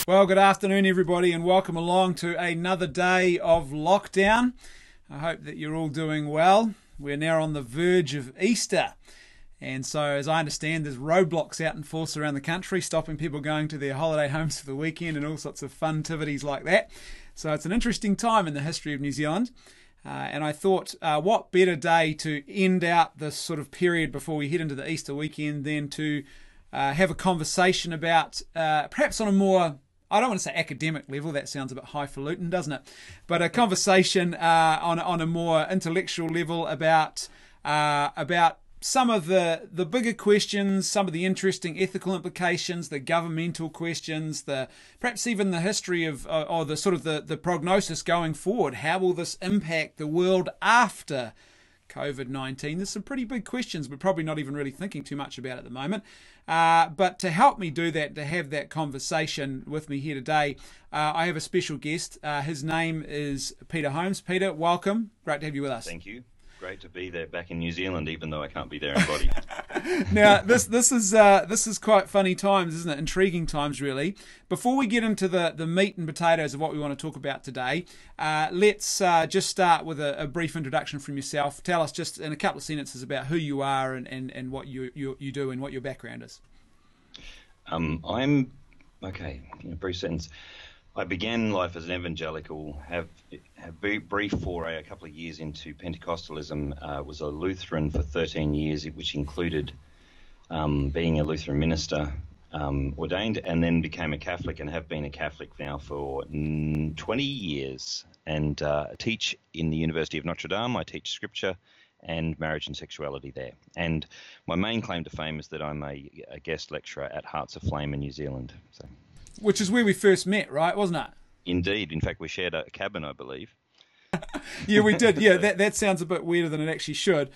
Well, good afternoon, everybody, and welcome along to another day of lockdown. I hope that you're all doing well. We're now on the verge of Easter. And so, as I understand, there's roadblocks out in force around the country, stopping people going to their holiday homes for the weekend and all sorts of fun activities like that. So it's an interesting time in the history of New Zealand. And I thought, what better day to end out this sort of period before we head into the Easter weekend than to have a conversation about, perhaps on a more, I don't want to say academic level, that sounds a bit highfalutin, doesn't it? But a conversation on a more intellectual level about some of the bigger questions, some of the interesting ethical implications, the governmental questions, perhaps even the history of, or the sort of the prognosis going forward. How will this impact the world after COVID-19? There's some pretty big questions we're probably not even really thinking too much about at the moment. But to help me do that, to have that conversation with me here today, I have a special guest. His name is Peter Holmes. Peter, welcome. Great to have you with us. Thank you. Great to be there back in New Zealand, even though I can't be there in body. Now, this is quite funny times, isn't it? Intriguing times, really. Before we get into the meat and potatoes of what we want to talk about today, let's just start with a brief introduction from yourself. Tell us just in a couple of sentences about who you are and what you do and what your background is. Brief sentence. I began life as an evangelical, have a brief foray a couple of years into Pentecostalism, was a Lutheran for 13 years, which included being a Lutheran minister, ordained, and then became a Catholic and have been a Catholic now for 20 years, and teach in the University of Notre Dame. I teach scripture and marriage and sexuality there. And my main claim to fame is that I'm a guest lecturer at Hearts of Flame in New Zealand. So. Which is where we first met, right? Wasn't it? Indeed. In fact, we shared a cabin, I believe. Yeah, we did. Yeah, that sounds a bit weirder than it actually should.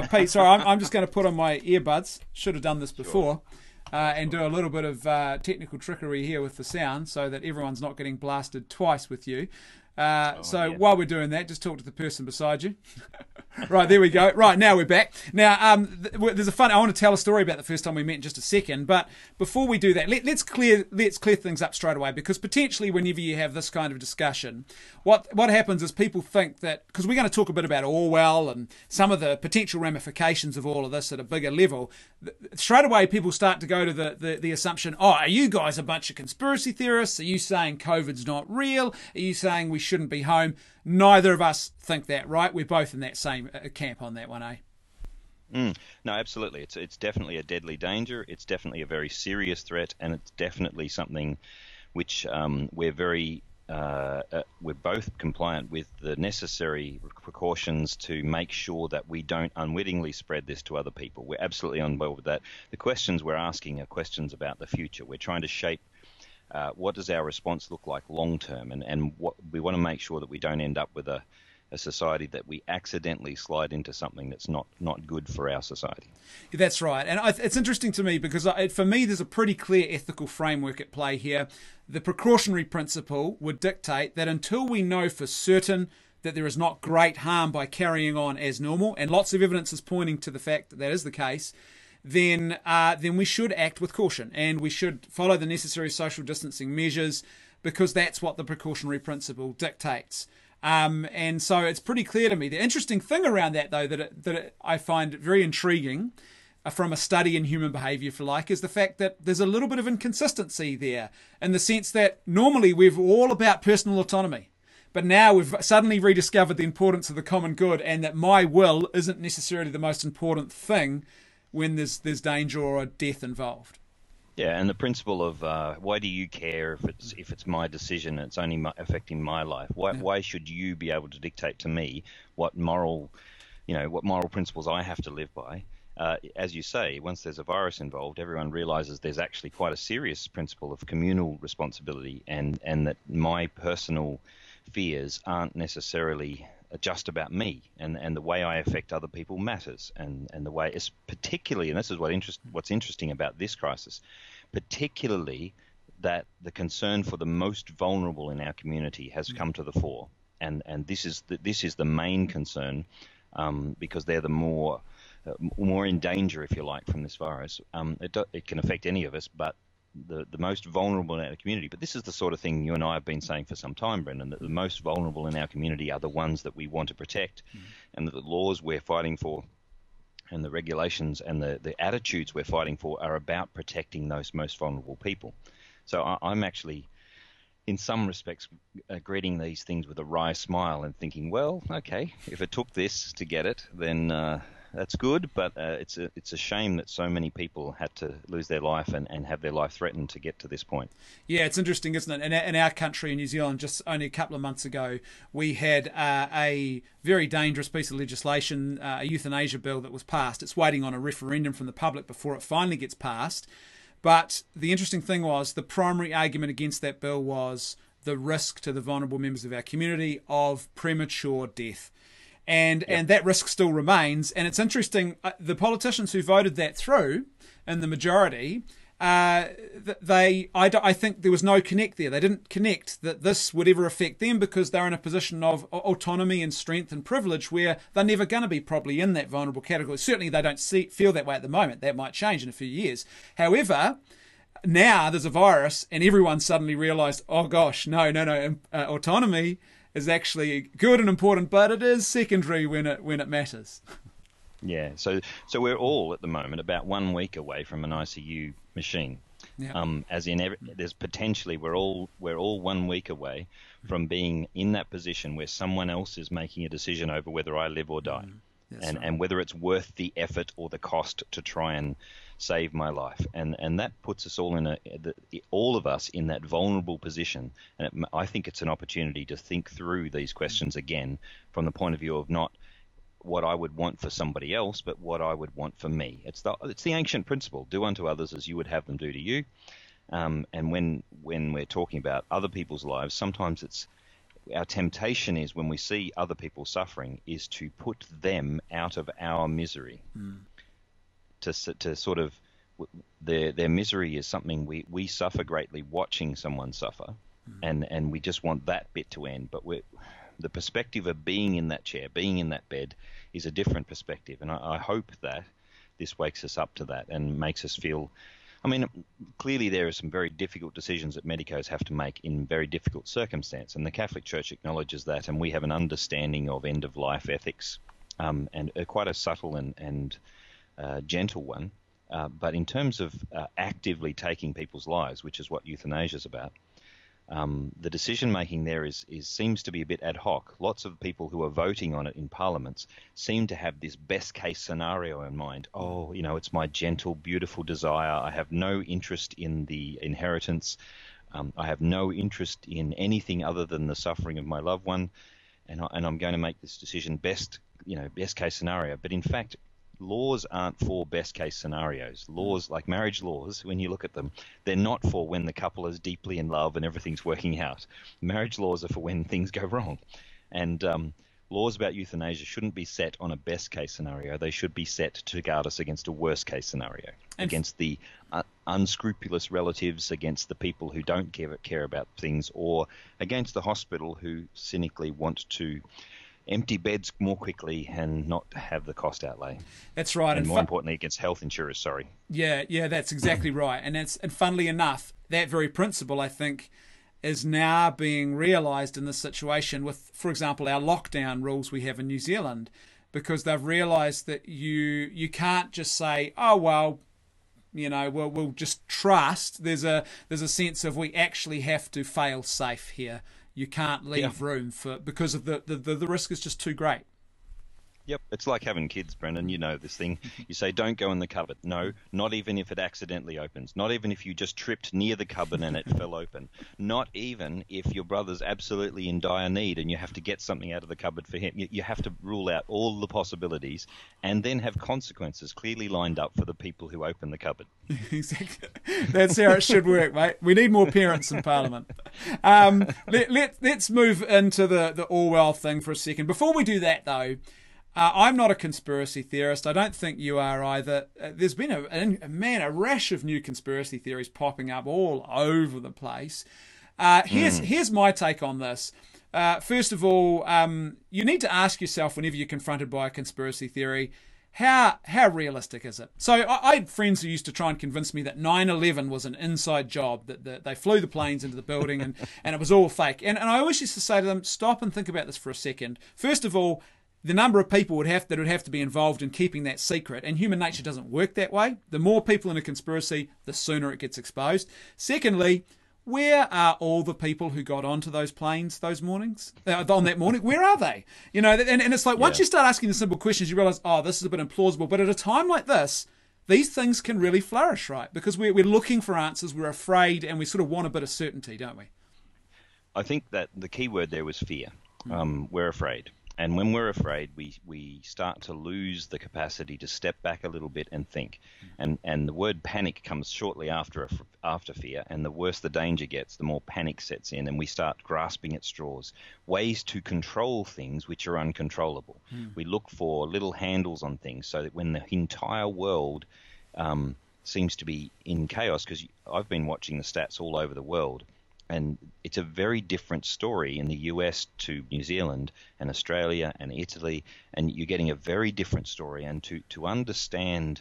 Pete, sorry, I'm just going to put on my earbuds. Should have done this before. And do a little bit of technical trickery here with the sound so that everyone's not getting blasted twice with you. While we're doing that, just talk to the person beside you. Right, there we go. Right, now we're back. Now, I want to tell a story about the first time we met in just a second, but before we do that, let's clear things up straight away, because potentially whenever you have this kind of discussion, what happens is people think that, because we're going to talk a bit about Orwell and some of the potential ramifications of all of this at a bigger level, straight away people start to go to the assumption, are you guys a bunch of conspiracy theorists? Are you saying COVID's not real? Are you saying we shouldn't be home? Neither of us think that, right? We're both in that same camp on that one, eh? No, absolutely. It's definitely a deadly danger. It's definitely a very serious threat, and it's definitely something which we're both compliant with the necessary precautions to make sure that we don't unwittingly spread this to other people. We're absolutely on board with that. The questions we're asking are questions about the future. We're trying to shape what does our response look like long term, and what we want to make sure that we don't end up with a society that we accidentally slide into something that's not good for our society. That's right. And it's interesting to me because for me there's a pretty clear ethical framework at play here. The precautionary principle would dictate that until we know for certain that there is not great harm by carrying on as normal, and lots of evidence is pointing to the fact that that is the case, then we should act with caution, and we should follow the necessary social distancing measures, because that's what the precautionary principle dictates. And so it's pretty clear to me. The interesting thing around that, though, that I find very intriguing from a study in human behaviour, if you like, is the fact that there's a little bit of inconsistency there, in the sense that normally we're all about personal autonomy. But now we've suddenly rediscovered the importance of the common good, and that my will isn't necessarily the most important thing when there's danger or a death involved. Yeah, and the principle of why do you care if it's my decision and it's only affecting my life? Why should you be able to dictate to me what moral principles I have to live by? As you say, once there's a virus involved, everyone realizes there's actually quite a serious principle of communal responsibility, and that my personal fears aren't necessarily just about me, and the way I affect other people matters, and the way it's particularly, and this is what's interesting about this crisis, particularly that the concern for the most vulnerable in our community has come to the fore, and this is the main concern, because they're the more in danger, if you like, from this virus. It can affect any of us, but the most vulnerable in our community. But this is the sort of thing you and I have been saying for some time, Brendan, that the most vulnerable in our community are the ones that we want to protect, and that the laws we're fighting for and the regulations and the attitudes we're fighting for are about protecting those most vulnerable people. So I'm actually, in some respects, greeting these things with a wry smile and thinking, well, okay, if it took this to get it, then that's good, but it's a shame that so many people had to lose their life and have their life threatened to get to this point. Yeah, it's interesting, isn't it? In our country, in New Zealand, just only a couple of months ago, we had a very dangerous piece of legislation, a euthanasia bill that was passed. It's waiting on a referendum from the public before it finally gets passed. But the interesting thing was the primary argument against that bill was the risk to the vulnerable members of our community of premature death. And that risk still remains. And it's interesting, the politicians who voted that through in the majority, I think there was no connect there. They didn't connect that this would ever affect them because they're in a position of autonomy and strength and privilege where they're never going to be probably in that vulnerable category. Certainly they don't feel that way at the moment. That might change in a few years. However, now there's a virus and everyone suddenly realised, oh gosh, no, autonomy is actually good and important, but it is secondary when it matters. Yeah, so we're all at the moment about 1 week away from an ICU machine. Yeah. As in, there's potentially we're all 1 week away from being in that position where someone else is making a decision over whether I live or die, and whether it's worth the effort or the cost to try and save my life. And that puts us all all of us in that vulnerable position. And I think it's an opportunity to think through these questions again from the point of view of not what I would want for somebody else, but what I would want for me. It's the ancient principle: do unto others as you would have them do to you. And when we're talking about other people's lives, sometimes our temptation is, when we see other people suffering, is to put them out of our misery. To sort of, their misery is something we suffer greatly watching someone suffer, and we just want that bit to end. But the perspective of being in that chair, being in that bed, is a different perspective. And I hope that this wakes us up to that and makes us feel, I mean, clearly there are some very difficult decisions that medicos have to make in very difficult circumstance. And the Catholic Church acknowledges that, and we have an understanding of end-of-life ethics, and quite a subtle and gentle one. But in terms of actively taking people's lives, which is what euthanasia is about, the decision-making there seems to be a bit ad hoc. Lots of people who are voting on it in parliaments seem to have this best-case scenario in mind. Oh, it's my gentle, beautiful desire. I have no interest in the inheritance. I have no interest in anything other than the suffering of my loved one, and I'm going to make this decision best-case scenario. But in fact, laws aren't for best-case scenarios. Laws, like marriage laws, when you look at them, they're not for when the couple is deeply in love and everything's working out. Marriage laws are for when things go wrong. And laws about euthanasia shouldn't be set on a best-case scenario. They should be set to guard us against a worst-case scenario, against the unscrupulous relatives, against the people who don't care about things, or against the hospital who cynically want to empty beds more quickly and not have the cost outlay. That's right. And more importantly, against health insurers, sorry. Yeah, that's exactly right. And funnily enough, that very principle, I think, is now being realised in this situation with, for example, our lockdown rules we have in New Zealand, because they've realised that you can't just say, oh, well, we'll just trust. There's a sense of we actually have to fail safe here. You can't leave room because of the risk is just too great. Yep, it's like having kids, Brendan. You know this thing. You say, don't go in the cupboard. No, not even if it accidentally opens. Not even if you just tripped near the cupboard and it fell open. Not even if your brother's absolutely in dire need and you have to get something out of the cupboard for him. You have to rule out all the possibilities and then have consequences clearly lined up for the people who open the cupboard. Exactly. That's how it should work, mate. We need more parents in Parliament. Let's move into the Orwell thing for a second. Before we do that, though, I'm not a conspiracy theorist. I don't think you are either. There's been a rash of new conspiracy theories popping up all over the place. Here's my take on this. First of all, you need to ask yourself whenever you're confronted by a conspiracy theory, how realistic is it? So I had friends who used to try and convince me that 9/11 was an inside job, that they flew the planes into the building and it was all fake. And I always used to say to them, stop and think about this for a second. First of all, the number of people would have to be involved in keeping that secret, and human nature doesn't work that way. The more people in a conspiracy, the sooner it gets exposed. Secondly, where are all the people who got onto those planes those mornings? On that morning, where are they? You know, and it's like once you start asking the simple questions, you realise, oh, this is a bit implausible. But at a time like this, these things can really flourish, right? Because we're looking for answers, we're afraid, and we sort of want a bit of certainty, don't we? I think that the key word there was fear. We're afraid. And when we're afraid, we start to lose the capacity to step back a little bit and think. And the word panic comes shortly after fear. And the worse the danger gets, the more panic sets in, and we start grasping at straws, ways to control things which are uncontrollable. We look for little handles on things so that when the entire world seems to be in chaos, because I've been watching the stats all over the world, and it's a very different story in the US to New Zealand and Australia and Italy, and you're getting a very different story. And to understand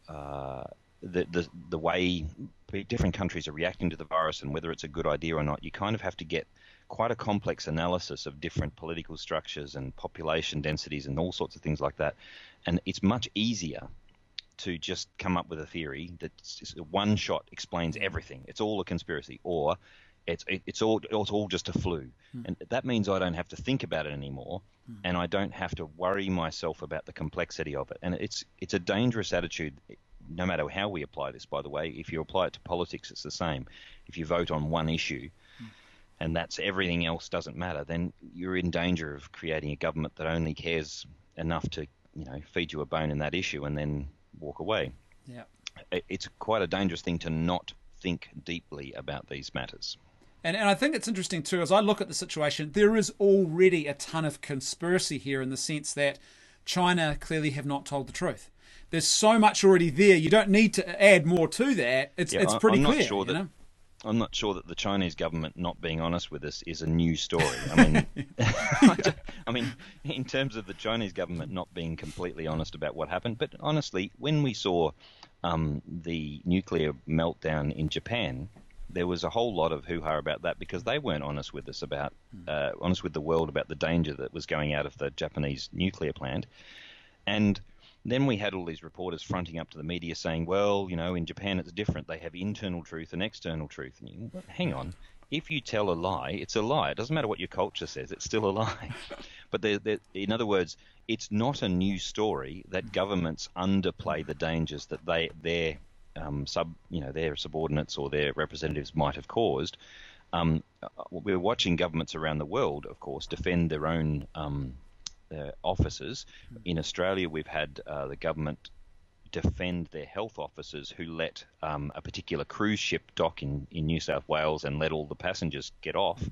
the way different countries are reacting to the virus and whether it's a good idea or not, you kind of have to get quite a complex analysis of different political structures and population densities and all sorts of things like that. And it's much easier to just come up with a theory that one shot explains everything. It's all a conspiracy, or it's all just a flu. And that means I don't have to think about it anymore, and I don't have to worry myself about the complexity of it. And it's a dangerous attitude, no matter how we apply this, by the way. If you apply it to politics, it's the same. If you vote on one issue and that's everything else doesn't matter, then you're in danger of creating a government that only cares enough to, feed you a bone in that issue and then walk away. Yeah, it's quite a dangerous thing to not think deeply about these matters. And I think it's interesting too, as I look at the situation, there is already a ton of conspiracy here in the sense that China clearly have not told the truth. There's so much already there. You don't need to add more to that. It's pretty clear. I'm not sure that the Chinese government not being honest with us is a new story. I mean, in terms of the Chinese government not being completely honest about what happened. But honestly, when we saw the nuclear meltdown in Japan, there was a whole lot of hoo-ha about that because they weren't honest with us honest with the world about the danger that was going out of the Japanese nuclear plant. And then we had all these reporters fronting up to the media saying, well, in Japan it's different. They have internal truth and external truth. And hang on. If you tell a lie, it's a lie. It doesn't matter what your culture says. It's still a lie. But in other words, it's not a new story that governments underplay the dangers that their subordinates or their representatives might have caused. We're watching governments around the world, of course, defend their own officers. In Australia, we've had the government defend their health officers who let a particular cruise ship dock in New South Wales and let all the passengers get off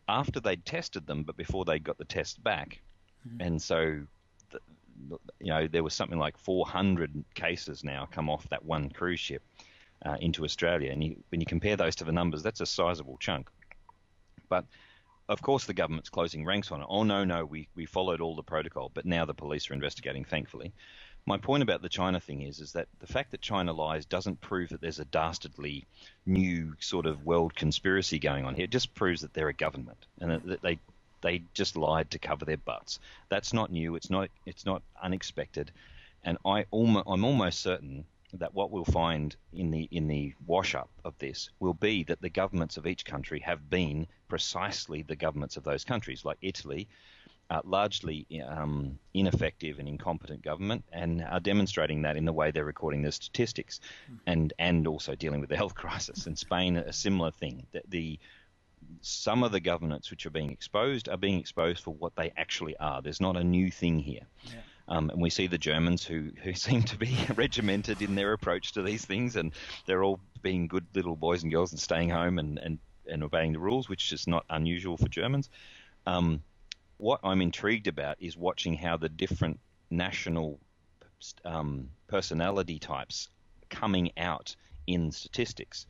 after they'd tested them, but before they got the test back. And so, there was something like 400 cases now come off that one cruise ship into Australia. And when you compare those to the numbers, that's a sizable chunk. But of course, the government's closing ranks on it. Oh, no, we followed all the protocol, but now the police are investigating, thankfully. My point about the China thing is that the fact that China lies doesn't prove that there's a dastardly new sort of world conspiracy going on here. It just proves that they're a government and that they just lied to cover their butts. That's not new. It's not unexpected. And I'm almost certain that what we'll find in the wash-up of this will be that the governments of each country have been precisely the governments of those countries, like Italy, largely ineffective and incompetent government, and are demonstrating that in the way they're recording their statistics, and also dealing with the health crisis. In Spain, a similar thing. Some of the governments which are being exposed for what they actually are. There's not a new thing here. Yeah. And we see the Germans who seem to be regimented in their approach to these things, and they're all being good little boys and girls and staying home and obeying the rules, which is not unusual for Germans. What I'm intrigued about is watching how the different national personality types coming out in statistics.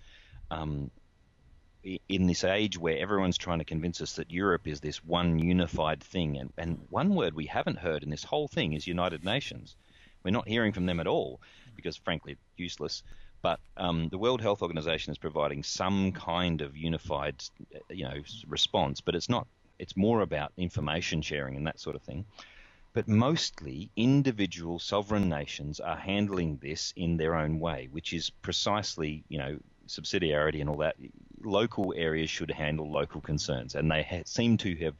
in this age where everyone's trying to convince us that Europe is this one unified thing, and one word we haven't heard in this whole thing is United Nations. We're not hearing from them at all because, frankly, useless. But the World Health Organization is providing some kind of unified, response. But it's not. It's more about information sharing and that sort of thing. But mostly, individual sovereign nations are handling this in their own way, which is precisely, subsidiarity and all that. Local areas should handle local concerns, and they seem to have,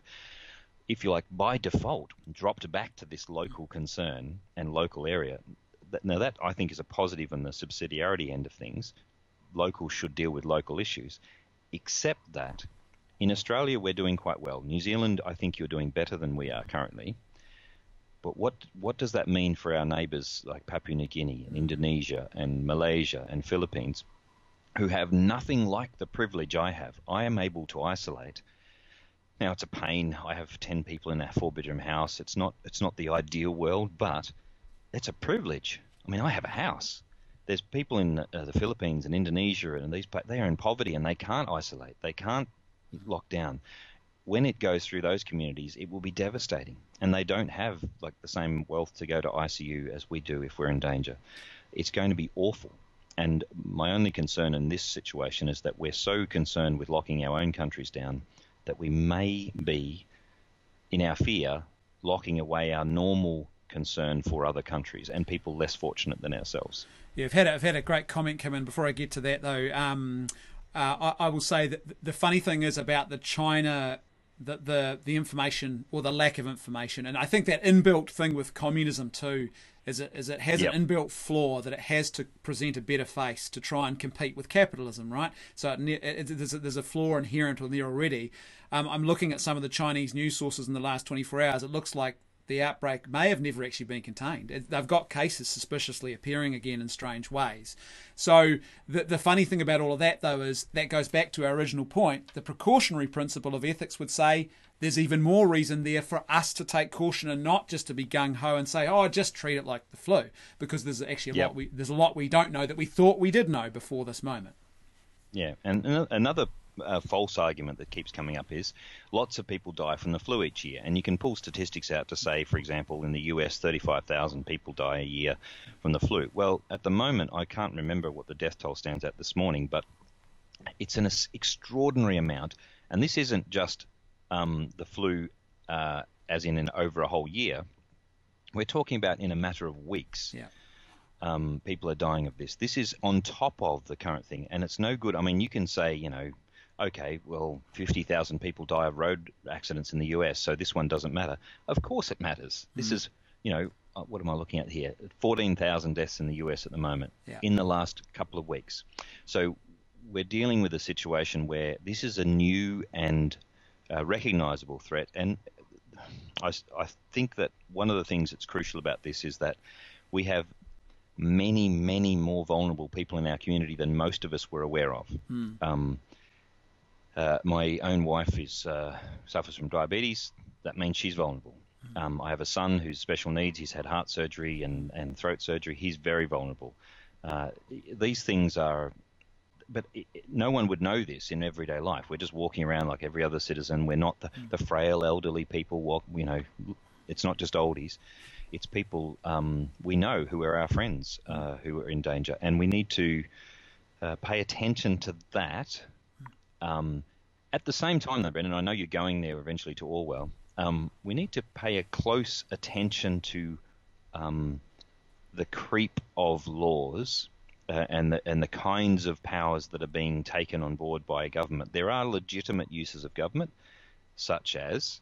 if you like, by default, dropped back to this local concern and local area. Now that, I think, is a positive on the subsidiarity end of things. Locals should deal with local issues, except that in Australia we're doing quite well. New Zealand, I think you're doing better than we are currently. But what does that mean for our neighbours like Papua New Guinea and Indonesia and Malaysia and Philippines, who have nothing like the privilege I have? I am able to isolate. Now, it's a pain. I have 10 people in a 4-bedroom house. It's not the ideal world, but it's a privilege. I mean, I have a house. There's people in the Philippines and Indonesia, and they are in poverty and they can't isolate. They can't lock down. When it goes through those communities, it will be devastating. And they don't have like the same wealth to go to ICU as we do if we're in danger. It's going to be awful. And my only concern in this situation is that we're so concerned with locking our own countries down that we may be, in our fear, locking away our normal concern for other countries and people less fortunate than ourselves. Yeah, I've had a great comment come in. Before I get to that, though, I will say that the funny thing is about the China, the information or the lack of information, and I think that inbuilt thing with communism too is it has an inbuilt flaw that it has to present a better face to try and compete with capitalism, right? So there's a flaw inherent in there already. I'm looking at some of the Chinese news sources in the last 24 hours. It looks like the outbreak may have never actually been contained. They've got cases suspiciously appearing again in strange ways. So the funny thing about all of that, though, is that goes back to our original point. The precautionary principle of ethics would say there's even more reason there for us to take caution and not just to be gung-ho and say, oh, just treat it like the flu, because there's actually there's a lot we don't know that we thought we did know before this moment. Yeah, and another false argument that keeps coming up is lots of people die from the flu each year, and you can pull statistics out to say, for example, in the US 35,000 people die a year from the flu. Well, at the moment I can't remember what the death toll stands at this morning, but it's an extraordinary amount, and this isn't just the flu as in over a whole year. We're talking about in a matter of weeks. People are dying of this. This is on top of the current thing, and it's no good. I mean, you can say, okay, well, 50,000 people die of road accidents in the US, so this one doesn't matter. Of course it matters. This is, what am I looking at here? 14,000 deaths in the US at the moment in the last couple of weeks. So we're dealing with a situation where this is a new and recognizable threat. And I think that one of the things that's crucial about this is that we have many, many more vulnerable people in our community than most of us were aware of. My own wife suffers from diabetes. That means she's vulnerable. I have a son who's special needs. He's had heart surgery and throat surgery. He's very vulnerable. These things are... But no one would know this in everyday life. We're just walking around like every other citizen. We're not the frail elderly people. It's not just oldies. It's people we know who are our friends who are in danger. And we need to pay attention to that. At the same time, though, Brendan, I know you're going there eventually to Orwell. We need to pay a close attention to the creep of laws and the kinds of powers that are being taken on board by a government. There are legitimate uses of government, such as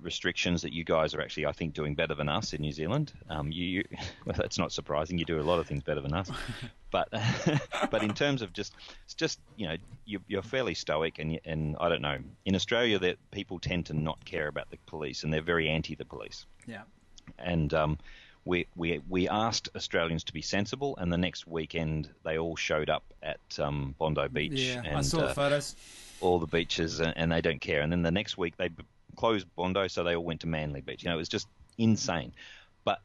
restrictions that you guys are actually, I think, doing better than us in New Zealand. Well, that's not surprising. You do a lot of things better than us. But but in terms of you're fairly stoic, and I don't know. In Australia, that people tend to not care about the police, and they're very anti the police. Yeah. And we asked Australians to be sensible, and the next weekend they all showed up at Bondi Beach. Yeah, and, I saw the photos. All the beaches, and they don't care. And then the next week they closed Bondi, so they all went to Manly Beach. It was just insane.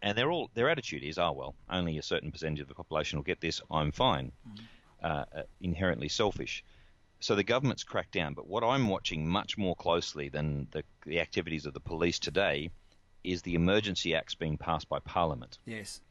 And their attitude is, well, only a certain percentage of the population will get this. I'm fine. Inherently selfish. So the government's cracked down, but what I'm watching much more closely than the activities of the police today is the emergency acts being passed by Parliament. Yes.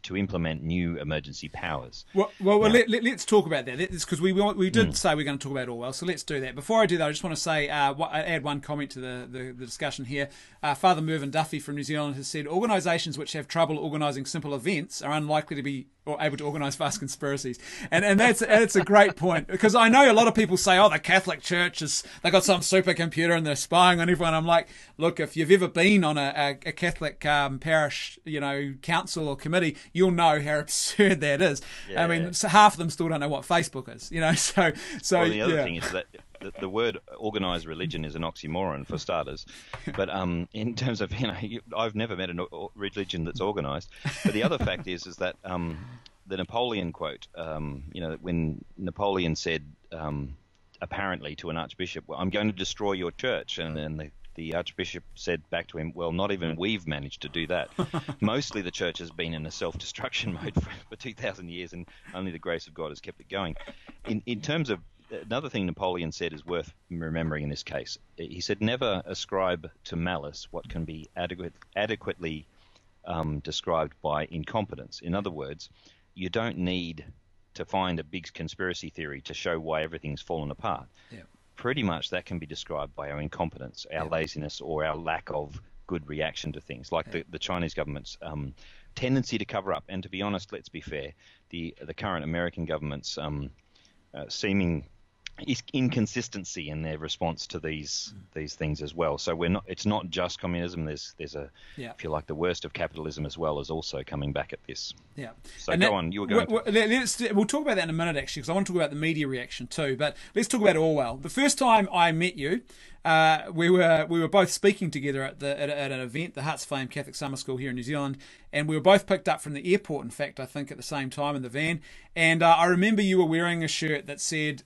To implement new emergency powers. Well, let's talk about that, because we did say we're going to talk about Orwell, so let's do that. Before I do that, I just want to say, add one comment to the discussion here. Father Mervyn Duffy from New Zealand has said, organisations which have trouble organising simple events are unlikely to be able to organise vast conspiracies. And that's a great point, because I know a lot of people say, the Catholic Church they got some supercomputer and they're spying on everyone. I'm like, look, if you've ever been on a Catholic parish, council or committee, you'll know how absurd that is. Yeah. I mean, so half of them still don't know what Facebook is, So well, the other thing is that the word organised religion is an oxymoron for starters. But in terms of, I've never met a religion that's organised. But the other fact is that the Napoleon quote, when Napoleon said apparently to an archbishop, well, I'm going to destroy your church, and then the archbishop said back to him, well, not even we've managed to do that. Mostly the church has been in a self-destruction mode for 2,000 years, and only the grace of God has kept it going. In terms of another thing Napoleon said is worth remembering in this case. He said, never ascribe to malice what can be adequately described by incompetence. In other words, you don't need to find a big conspiracy theory to show why everything's fallen apart. Yeah. Pretty much that can be described by our incompetence, our laziness, or our lack of good reaction to things, like the Chinese government's tendency to cover up. And to be honest, let's be fair, the current American government's seeming inconsistency in their response to these things as well. So it's not just communism. There's if you like, the worst of capitalism as well is also coming back at this. Yeah. So go on. You were going. We'll talk about that in a minute, actually, because I want to talk about the media reaction too. But let's talk about Orwell. The first time I met you, we were both speaking together at an event, the Hearts of Flame Catholic Summer School here in New Zealand, and we were both picked up from the airport. In fact, I think at the same time in the van. And I remember you were wearing a shirt that said,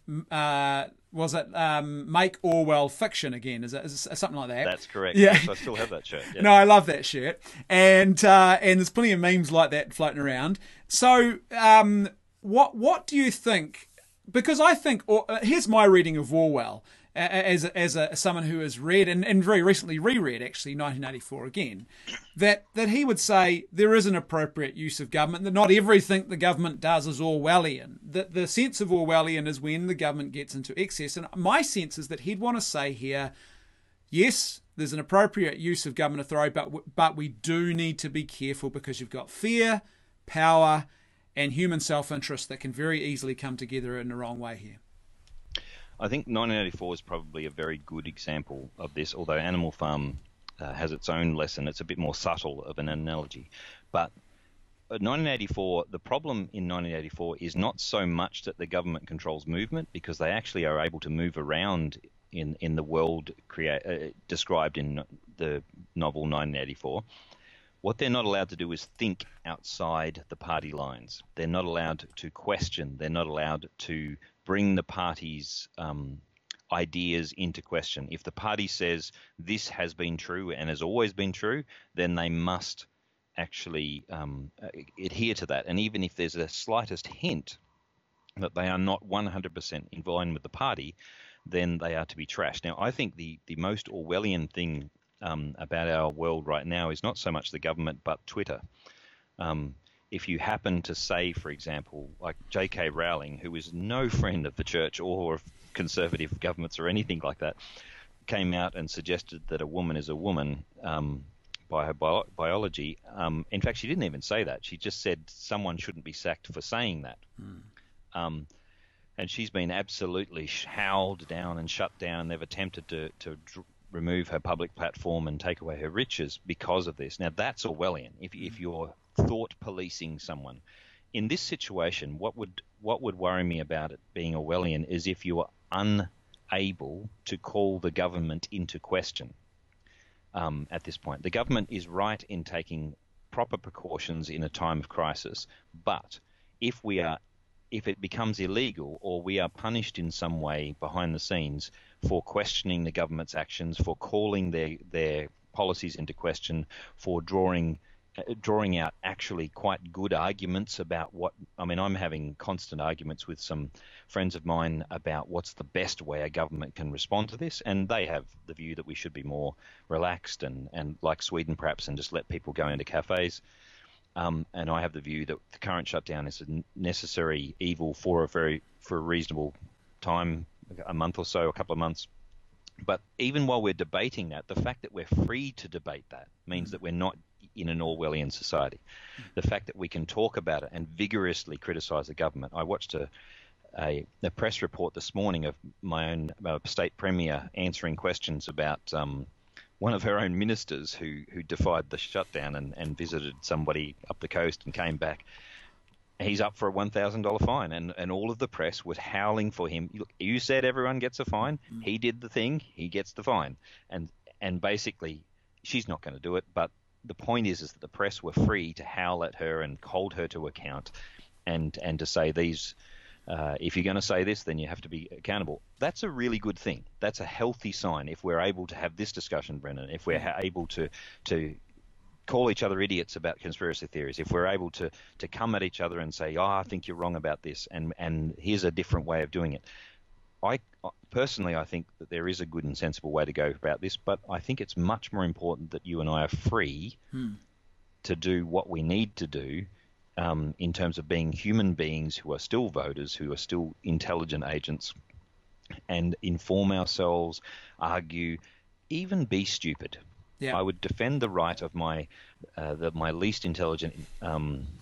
was it "Make Orwell Fiction Again"? Is it something like that? That's correct. Yeah. Yes, I still have that shirt. Yeah. No, I love that shirt, and there's plenty of memes like that floating around. So, what do you think? Because I think here's my reading of Orwell. As someone who has read and very recently reread actually 1984 again, that he would say there is an appropriate use of government, that not everything the government does is Orwellian. The sense of Orwellian is when the government gets into excess. And my sense is that he'd want to say here, yes, there's an appropriate use of government authority, but we do need to be careful, because you've got fear, power, and human self-interest that can very easily come together in the wrong way here. I think 1984 is probably a very good example of this, although Animal Farm has its own lesson. It's a bit more subtle of an analogy. But 1984, the problem in 1984 is not so much that the government controls movement, because they actually are able to move around in the world described in the novel 1984. What they're not allowed to do is think outside the party lines. They're not allowed to question. They're not allowed to bring the party's ideas into question. If the party says this has been true and has always been true, then they must actually adhere to that. And even if there's a slightest hint that they are not 100% in line with the party, then they are to be trashed. Now, I think the most Orwellian thing about our world right now is not so much the government, but Twitter. If you happen to say, for example, like J.K. Rowling, who is no friend of the church or of conservative governments or anything like that, came out and suggested that a woman is a woman by her biology. In fact, she didn't even say that. She just said someone shouldn't be sacked for saying that. And she's been absolutely howled down and shut down. They've attempted to remove her public platform and take away her riches because of this. Now, that's Orwellian. If you're thought policing someone in this situation, what would worry me about it being Orwellian is if you are unable to call the government into question. At this point, the government is right in taking proper precautions in a time of crisis, but if it becomes illegal, or we are punished in some way behind the scenes for questioning the government's actions, for calling their policies into question, for drawing drawing out actually quite good arguments about I'm having constant arguments with some friends of mine about what's the best way a government can respond to this, and they have the view that we should be more relaxed and like Sweden perhaps, and just let people go into cafes. And I have the view that the current shutdown is a necessary evil for a reasonable time, a month or so, a couple of months. But even while we're debating that, the fact that we're free to debate that means that we're not in an Orwellian society. The fact that we can talk about it and vigorously criticise the government. I watched a press report this morning of my own state premier answering questions about one of her own ministers who defied the shutdown and visited somebody up the coast and came back. He's up for a $1,000 fine, and all of the press was howling for him. Look, you said everyone gets a fine. He did the thing. He gets the fine. And basically, she's not going to do it. But the point is that the press were free to howl at her and hold her to account, and to say these. If you're going to say this, then you have to be accountable. That's a really good thing. That's a healthy sign if we're able to have this discussion, Brendan. If we're able to call each other idiots about conspiracy theories, if we're able to come at each other and say, I think you're wrong about this, and here's a different way of doing it. I think that there is a good and sensible way to go about this, but I think it's much more important that you and I are free to do what we need to do in terms of being human beings who are still voters, who are still intelligent agents, and inform ourselves, argue, even be stupid. Yeah. I would defend the right of my least intelligent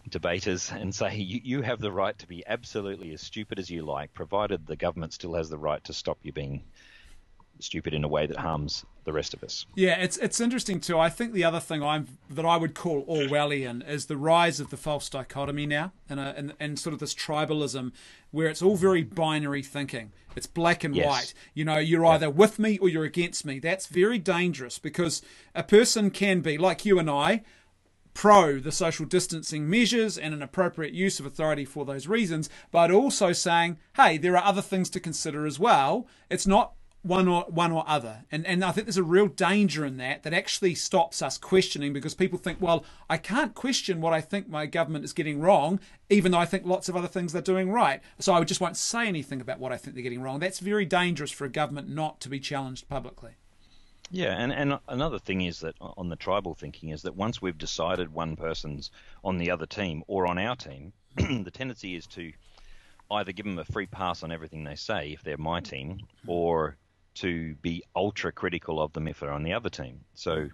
debaters and say you have the right to be absolutely as stupid as you like, provided the government still has the right to stop you being stupid in a way that harms the rest of us. Yeah, it's interesting too. I think the other thing that I would call Orwellian is the rise of the false dichotomy now, and sort of this tribalism where it's all very binary thinking. It's black and white. You know, you're either with me or you're against me. That's very dangerous, because a person can be, like you and I, pro the social distancing measures and an appropriate use of authority for those reasons, but also saying, hey, there are other things to consider as well. It's not one or other. And I think there's a real danger in that actually stops us questioning, because people think, well, I can't question what I think my government is getting wrong, even though I think lots of other things they're doing right. So I just won't say anything about what I think they're getting wrong. That's very dangerous for a government not to be challenged publicly. Yeah, and another thing is that on the tribal thinking is that once we've decided one person's on the other team or on our team, the tendency is to either give them a free pass on everything they say if they're my team, or to be ultra critical of them if they're on the other team. So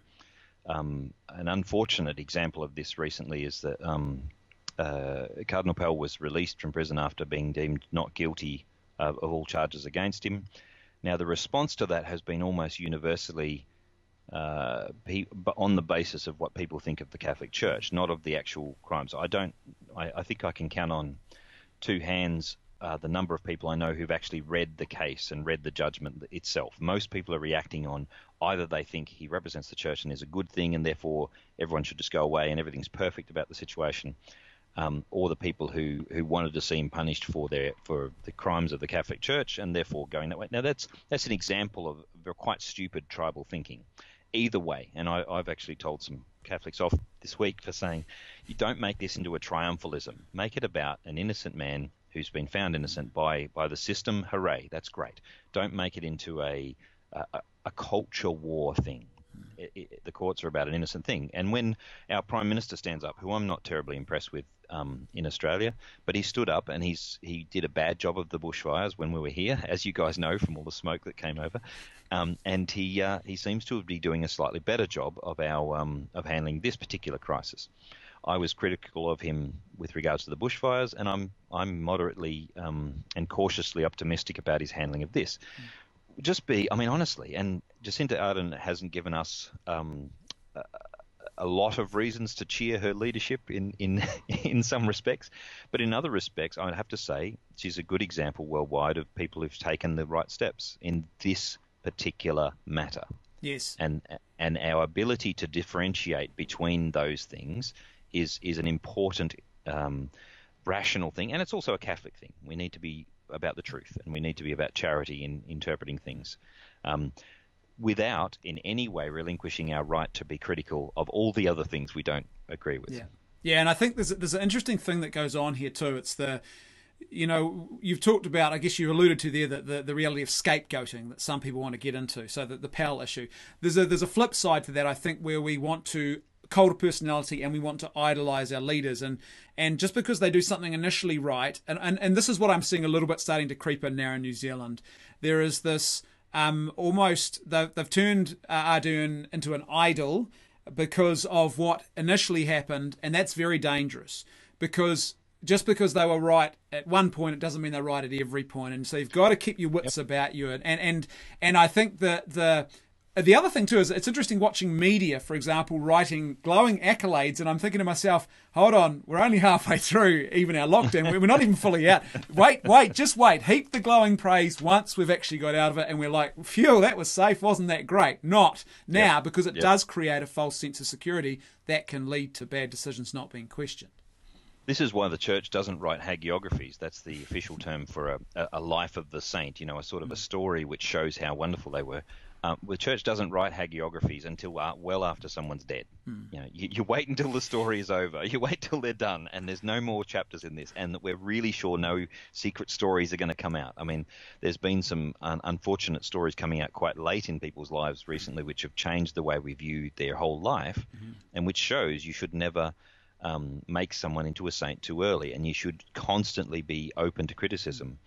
an unfortunate example of this recently is that Cardinal Pell was released from prison after being deemed not guilty of all charges against him. Now, the response to that has been almost universally on the basis of what people think of the Catholic Church, not of the actual crimes. I think I can count on two hands the number of people I know who've actually read the case and read the judgment itself. Most people are reacting on either they think he represents the church and is a good thing and therefore everyone should just go away and everything's perfect about the situation, or the people who wanted to see him punished for the crimes of the Catholic Church and therefore going that way. Now that's an example of quite stupid tribal thinking. Either way, and I've actually told some Catholics off this week for saying, you don't make this into a triumphalism. Make it about an innocent man who's been found innocent by the system. Hooray, that's great. Don't make it into a culture war thing. The courts are about an innocent thing. And when our Prime Minister stands up, who I'm not terribly impressed with in Australia, but he stood up and he did a bad job of the bushfires when we were here, as you guys know from all the smoke that came over, and he seems to be doing a slightly better job of of handling this particular crisis. I was critical of him with regards to the bushfires, and I'm moderately and cautiously optimistic about his handling of this. Honestly, and Jacinda Ardern hasn't given us a lot of reasons to cheer her leadership in some respects, but in other respects, I'd have to say she's a good example worldwide of people who've taken the right steps in this particular matter. Yes, and our ability to differentiate between those things is an important rational thing, and it's also a Catholic thing. We need to be about the truth, and we need to be about charity in interpreting things. without in any way relinquishing our right to be critical of all the other things we don't agree with. Yeah. Yeah, and I think there's an interesting thing that goes on here too. It's you've talked about, I guess you alluded to there, the reality of scapegoating that some people want to get into, so that the Pell issue. There's a flip side to that, I think, where we want to cult of personality and we want to idolize our leaders, and just because they do something initially right, and this is what I'm seeing a little bit starting to creep in now in New Zealand. There is this almost they've turned Ardern into an idol because of what initially happened, and that's very dangerous, because just because they were right at one point, it doesn't mean they're right at every point, and so you've got to keep your wits about you. And I think that the other thing too is it's interesting watching media, for example, writing glowing accolades, and I'm thinking to myself, hold on, we're only halfway through even our lockdown. We're not even fully out. Just wait. Heap the glowing praise once we've actually got out of it, and we're like, phew, that was safe, wasn't that great? Not now, because it does create a false sense of security that can lead to bad decisions not being questioned. This is why the church doesn't write hagiographies. That's the official term for a life of the saint, a sort of a story which shows how wonderful they were. The church doesn't write hagiographies until well after someone's dead. You wait until the story is over. You wait till they're done, and there's no more chapters in this, and that we're really sure no secret stories are going to come out. I mean, there's been some unfortunate stories coming out quite late in people's lives recently, which have changed the way we view their whole life, and which shows you should never make someone into a saint too early, and you should constantly be open to criticism.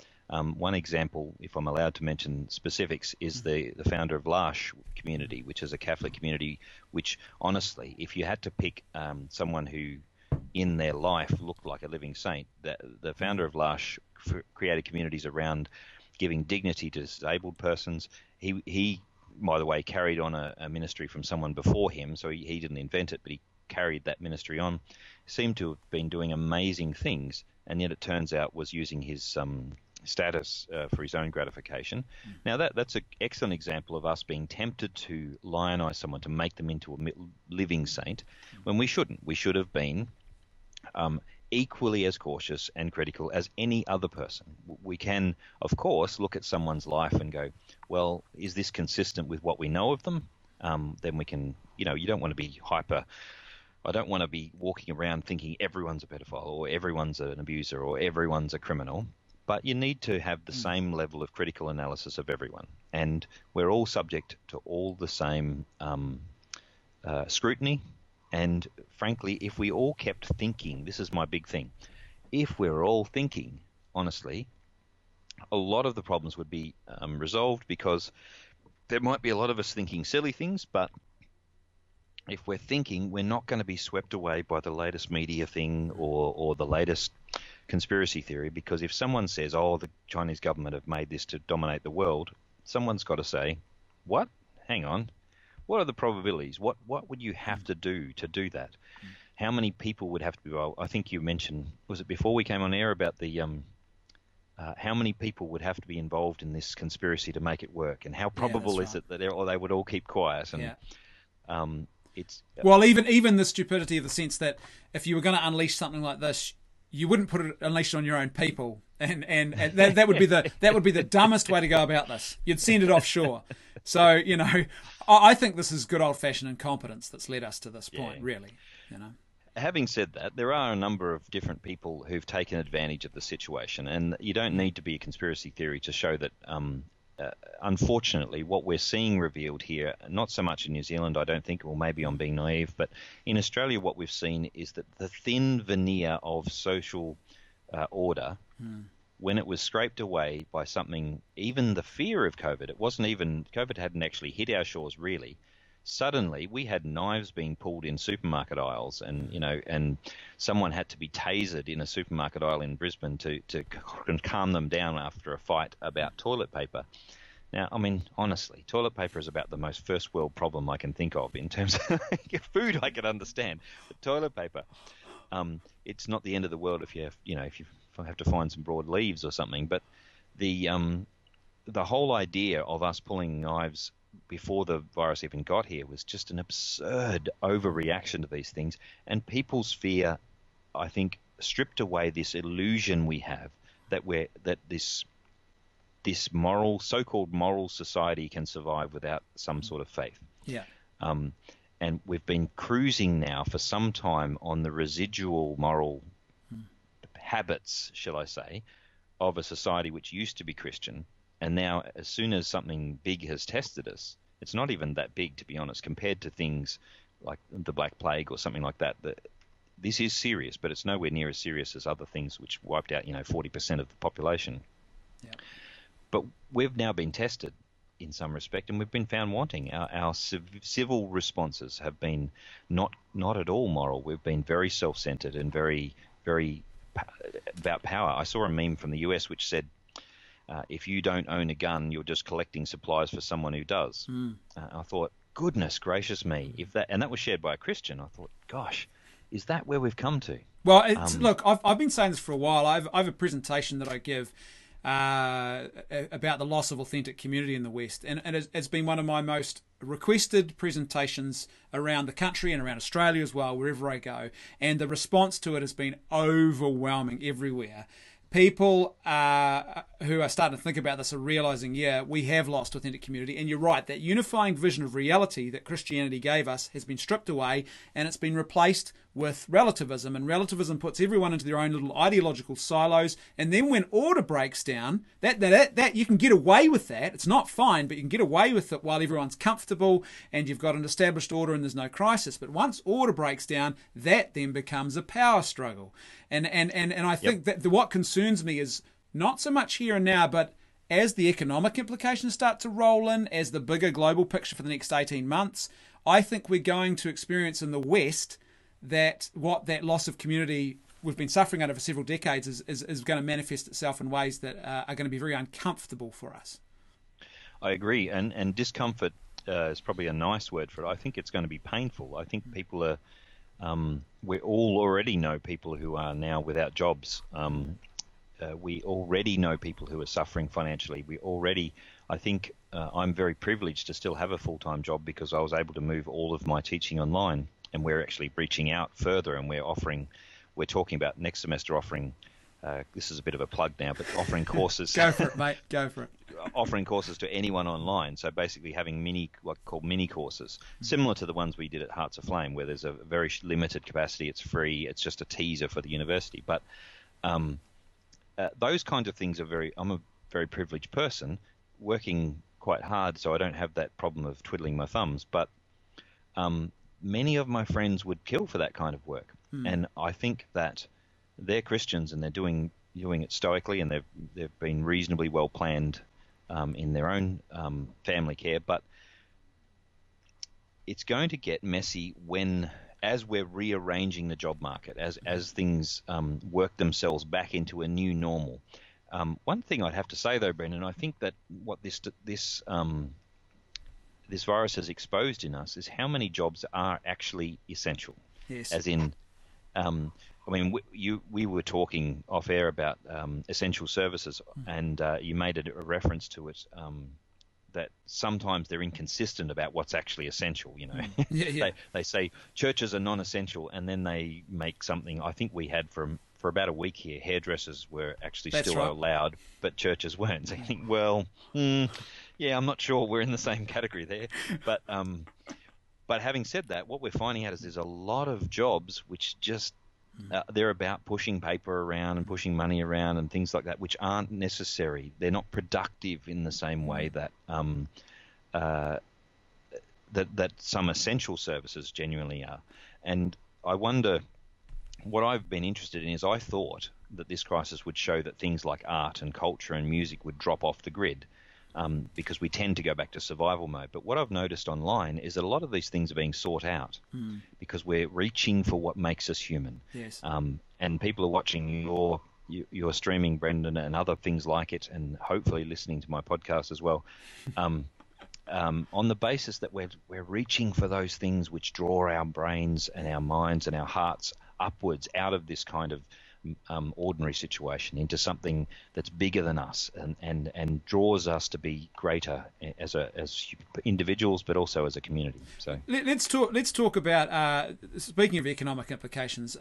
One example, if I'm allowed to mention specifics, is the founder of L'Arche community, which is a Catholic community which, honestly, if you had to pick someone who in their life looked like a living saint, the founder of L'Arche created communities around giving dignity to disabled persons. He by the way, carried on a ministry from someone before him, so he didn't invent it, but he carried that ministry on. Seemed to have been doing amazing things, and yet it turns out was using his status for his own gratification. Now that's an excellent example of us being tempted to lionize someone, to make them into a living saint, when we shouldn't. We should have been equally as cautious and critical as any other person. We can, of course, look at someone's life and go, well, is this consistent with what we know of them? Then we can, you don't want to be I don't want to be walking around thinking everyone's a pedophile or everyone's an abuser or everyone's a criminal. But you need to have the same level of critical analysis of everyone. And we're all subject to all the same scrutiny. And frankly, if we all kept thinking, this is my big thing, if we're all thinking, honestly, a lot of the problems would be resolved, because there might be a lot of us thinking silly things, but if we're thinking, we're not going to be swept away by the latest media thing or the latest conspiracy theory, because if someone says, oh, the Chinese government have made this to dominate the world, someone's got to say, what? Hang on. What are the probabilities? What would you have to do that? How many people would have to be? Well, I think you mentioned, was it before we came on air, about the how many people would have to be involved in this conspiracy to make it work, and how probable is it that they would all keep quiet? And it's well, even the stupidity of the sense that if you were going to unleash something like this, you wouldn't unleash it on your own people, and that would be the dumbest way to go about this. You'd send it offshore. So I think this is good old fashioned incompetence that's led us to this point. Really, Having said that, there are a number of different people who've taken advantage of the situation, and you don't need to be a conspiracy theory to show that. Unfortunately, what we're seeing revealed here, not so much in New Zealand, I don't think, or maybe I'm being naive, but in Australia, what we've seen is that the thin veneer of social order, when it was scraped away by something, even the fear of COVID, COVID hadn't actually hit our shores really. Suddenly, we had knives being pulled in supermarket aisles, and someone had to be tasered in a supermarket aisle in Brisbane to calm them down after a fight about toilet paper. Now, I mean, honestly, toilet paper is about the most first world problem I can think of in terms of food. I can understand, but toilet paper, it's not the end of the world if you have to find some broad leaves or something. But the whole idea of us pulling knives before the virus even got here was just an absurd overreaction to these things, and people's fear, I think, stripped away this illusion we have that this this so-called moral society can survive without some sort of faith. Yeah. And we've been cruising now for some time on the residual moral habits, shall I say, of a society which used to be Christian. And now, as soon as something big has tested us, it's not even that big, to be honest, compared to things like the Black Plague or something like that. This is serious, but it's nowhere near as serious as other things which wiped out, 40% of the population. Yeah. But we've now been tested in some respect, and we've been found wanting. Our civil responses have been not at all moral. We've been very self-centered and very, very about power. I saw a meme from the US which said, if you don't own a gun, you're just collecting supplies for someone who does. I thought, goodness gracious me, and that was shared by a Christian. I thought, gosh, is that where we've come to? Well, look, I've been saying this for a while. I have a presentation that I give about the loss of authentic community in the West, and it's been one of my most requested presentations around the country and around Australia as well, wherever I go, and the response to it has been overwhelming everywhere. People who are starting to think about this are realizing, we have lost authentic community. And you're right, that unifying vision of reality that Christianity gave us has been stripped away, and it's been replaced with relativism. And relativism puts everyone into their own little ideological silos. And then when order breaks down, that you can get away with that. It's not fine, but you can get away with it while everyone's comfortable and you've got an established order and there's no crisis. But once order breaks down, that then becomes a power struggle. And I think that what concerns me is not so much here and now, but as the economic implications start to roll in, as the bigger global picture for the next 18 months, I think we're going to experience in the West that loss of community we've been suffering under for several decades is going to manifest itself in ways that are going to be very uncomfortable for us. I agree, and discomfort is probably a nice word for it. I think it's going to be painful. I think people are... we all already know people who are now without jobs. We already know people who are suffering financially. I think I'm very privileged to still have a full-time job because I was able to move all of my teaching online, and we're actually reaching out further, and we're talking about next semester offering, this is a bit of a plug now, but offering courses. Go for it, mate. Go for it. Offering courses to anyone online. So basically having what are called mini courses, similar to the ones we did at Hearts of Flame, where there's a very limited capacity. It's free. It's just a teaser for the university. But those kinds of things I'm a very privileged person, working quite hard, so I don't have that problem of twiddling my thumbs. But many of my friends would kill for that kind of work. And I think that they're Christians and they're doing it stoically, and they've been reasonably well planned in their own family care. But it's going to get messy as we're rearranging the job market, as things work themselves back into a new normal. One thing I'd have to say though, Brendan, I think that what this virus has exposed in us is how many jobs are actually essential. Yes. As in, we were talking off air about essential services, and you made a reference to it, that sometimes they're inconsistent about what's actually essential. They say churches are non-essential, and then they make something. I think we had for about a week here, hairdressers were actually allowed, but churches weren't. So you think, well, I'm not sure we're in the same category there, but having said that, what we're finding out is there's a lot of jobs which just they're about pushing paper around and pushing money around and things like that, which aren't necessary. They're not productive in the same way that that some essential services genuinely are. And I wonder, what I've been interested in is I thought that this crisis would show that things like art and culture and music would drop off the grid. Because we tend to go back to survival mode. But what I've noticed online is that a lot of these things are being sought out because we're reaching for what makes us human. Yes. And people are watching your streaming, Brendan, and other things like it, and hopefully listening to my podcast as well, on the basis that we're reaching for those things which draw our brains and our minds and our hearts upwards out of this kind of ordinary situation into something that's bigger than us and draws us to be greater as individuals, but also as a community. So let's talk about speaking of economic implications.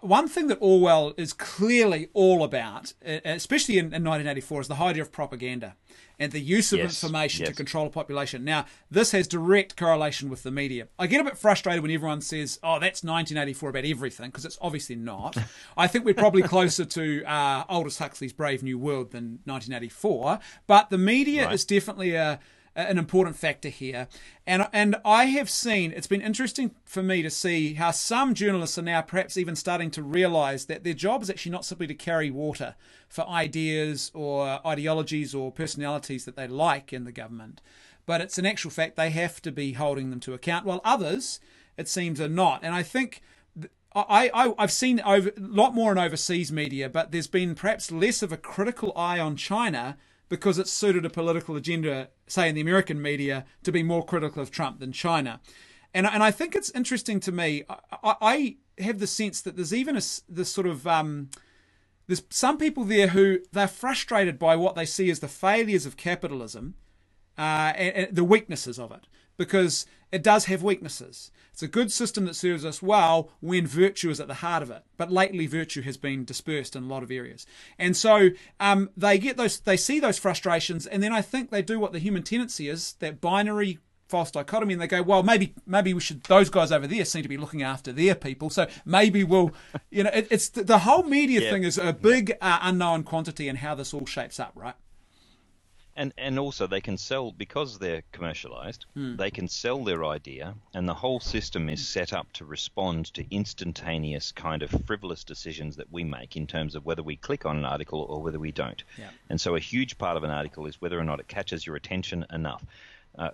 one thing that Orwell is clearly all about, especially in 1984, is the idea of propaganda and the use of information to control a population. Now, this has direct correlation with the media. I get a bit frustrated when everyone says, oh, that's 1984 about everything, because it's obviously not. I think we're probably closer to Aldous Huxley's Brave New World than 1984, but the media is definitely an important factor here. And I have seen, it's been interesting for me to see how some journalists are now perhaps even starting to realise that their job is actually not simply to carry water for ideas or ideologies or personalities that they like in the government, but it's an actual fact they have to be holding them to account, while others, it seems, are not. And I think I've seen a lot more in overseas media, but there's been perhaps less of a critical eye on China because it's suited a political agenda, say in the American media, to be more critical of Trump than China. And I think it's interesting to me. I have the sense that there's even this sort of there's some people there who they're frustrated by what they see as the failures of capitalism and the weaknesses of it, because it does have weaknesses. It's a good system that serves us well when virtue is at the heart of it, but lately virtue has been dispersed in a lot of areas. And so they see those frustrations, and then I think they do what the human tendency is, that binary false dichotomy, and they go, well, maybe we should, those guys over there seem to be looking after their people, so maybe we'll, it's the whole media thing is a big unknown quantity in how this all shapes up, right? And also they can sell, because they're commercialized, they can sell their idea, and the whole system is set up to respond to instantaneous kind of frivolous decisions that we make in terms of whether we click on an article or whether we don't. Yeah. And so a huge part of an article is whether or not it catches your attention enough.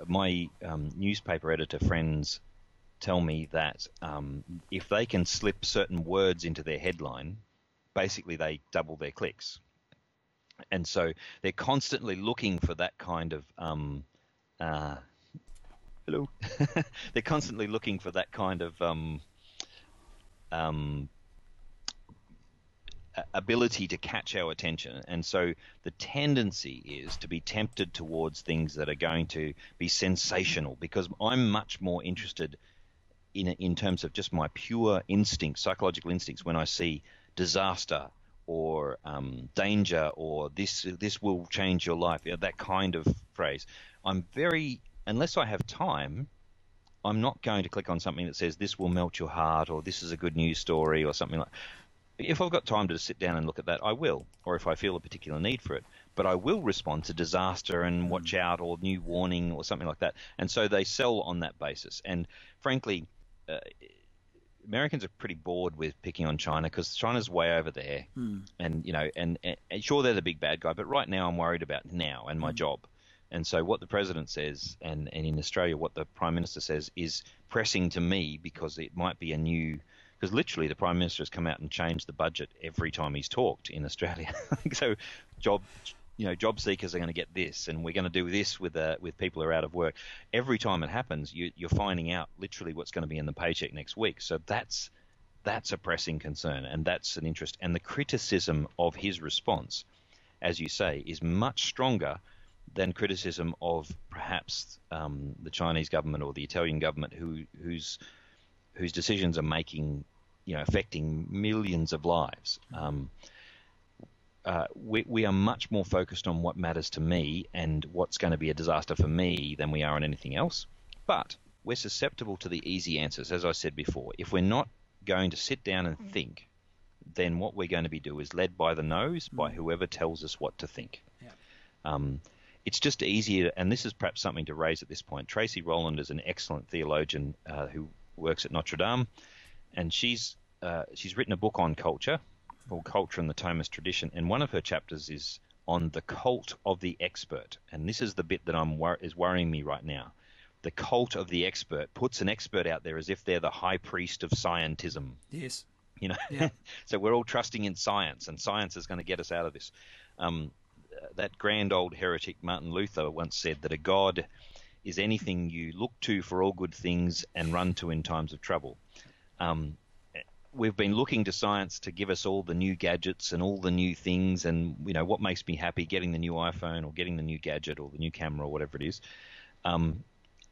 My newspaper editor friends tell me that if they can slip certain words into their headline, basically they double their clicks. And so they're constantly looking for that kind of hello. They're constantly looking for that kind of ability to catch our attention. And so the tendency is to be tempted towards things that are going to be sensational, because I'm much more interested in terms of just my pure instincts, psychological instincts, when I see disaster or danger, or this will change your life, that kind of phrase. Unless I have time, I'm not going to click on something that says this will melt your heart, or this is a good news story, or something like. If I've got time to sit down and look at that, I will, or if I feel a particular need for it. But I will respond to disaster and watch out, or new warning, or something like that. And so they sell on that basis. And frankly, Americans are pretty bored with picking on China, because China's way over there, and and sure, they're the big bad guy, but right now I'm worried about now and my job. And so what the president says, and in Australia what the prime minister says, is pressing to me, because it might be because literally the prime minister has come out and changed the budget every time he's talked in Australia. So job seekers are going to get this, and we're going to do this with people who are out of work. Every time it happens, you're finding out literally what's going to be in the paycheck next week. So that's a pressing concern, and that's an interest. And the criticism of his response, as you say, is much stronger than criticism of perhaps the Chinese government or the Italian government, whose decisions are affecting millions of lives. We are much more focused on what matters to me and what's going to be a disaster for me than we are on anything else. But we're susceptible to the easy answers, as I said before. If we're not going to sit down and think, then what we're going to be is led by the nose by whoever tells us what to think. Yeah. It's just easier, and this is perhaps something to raise at this point. Tracy Rowland is an excellent theologian who works at Notre Dame, and she's written a book on culture, called Culture and the Thomist Tradition, and one of her chapters is on the cult of the expert, and this is the bit that is worrying me right now. The cult of the expert puts an expert out there as if they're the high priest of scientism. Yes. Yeah. So we're all trusting in science, and science is going to get us out of this. That grand old heretic Martin Luther once said that a god is anything you look to for all good things and run to in times of trouble. We've been looking to science to give us all the new gadgets and all the new things, and what makes me happy, getting the new iPhone or getting the new gadget or the new camera or whatever it is.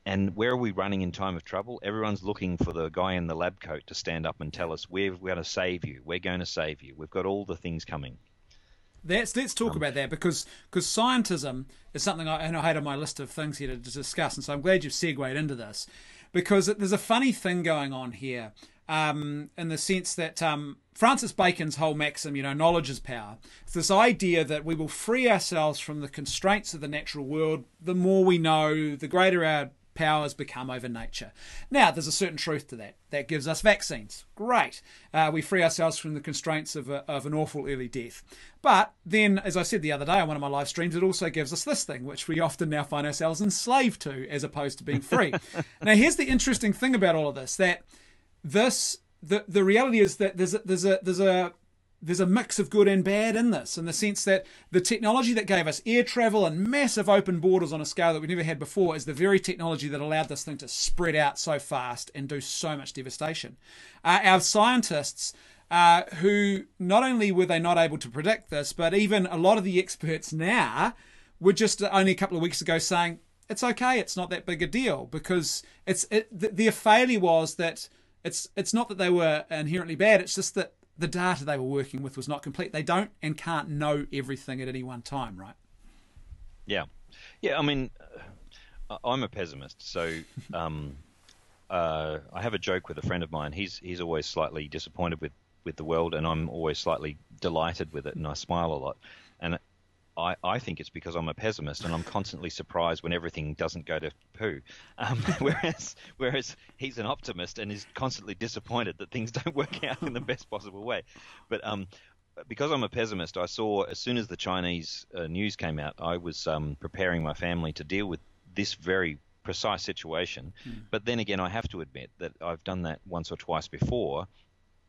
And where are we running in time of trouble? Everyone's looking for the guy in the lab coat to stand up and tell us, we're going to save you. We're going to save you. We've got all the things coming. Let's talk about that, because scientism is something I had on my list of things here to discuss, and so I'm glad you've segued into this, because there's a funny thing going on here, in the sense that Francis Bacon's whole maxim, knowledge is power. It's this idea that we will free ourselves from the constraints of the natural world. The more we know, the greater our powers become over nature. Now, there's a certain truth to that. That gives us vaccines. Great. We free ourselves from the constraints of an awful early death. But then, as I said the other day on one of my live streams, it also gives us this thing, which we often now find ourselves enslaved to, as opposed to being free. Now, here's the interesting thing about all of this, that the reality is that there's a mix of good and bad in this, in the sense that the technology that gave us air travel and massive open borders on a scale that we've never had before is the very technology that allowed this thing to spread out so fast and do so much devastation. Our scientists, who not only were they not able to predict this, but even a lot of the experts now were just only a couple of weeks ago saying, it's okay, it's not that big a deal, because their failure was that it's not that they were inherently bad, it's just that the data they were working with was not complete. They don't and can't know everything at any one time, right? Yeah. I mean, I'm a pessimist, so I have a joke with a friend of mine. He's always slightly disappointed with the world, and I'm always slightly delighted with it, and I smile a lot. And I think it's because I'm a pessimist and I'm constantly surprised when everything doesn't go to poo. Whereas he's an optimist and is constantly disappointed that things don't work out in the best possible way. But because I'm a pessimist, I saw as soon as the Chinese news came out, I was preparing my family to deal with this very precise situation. But then again, I have to admit that I've done that once or twice before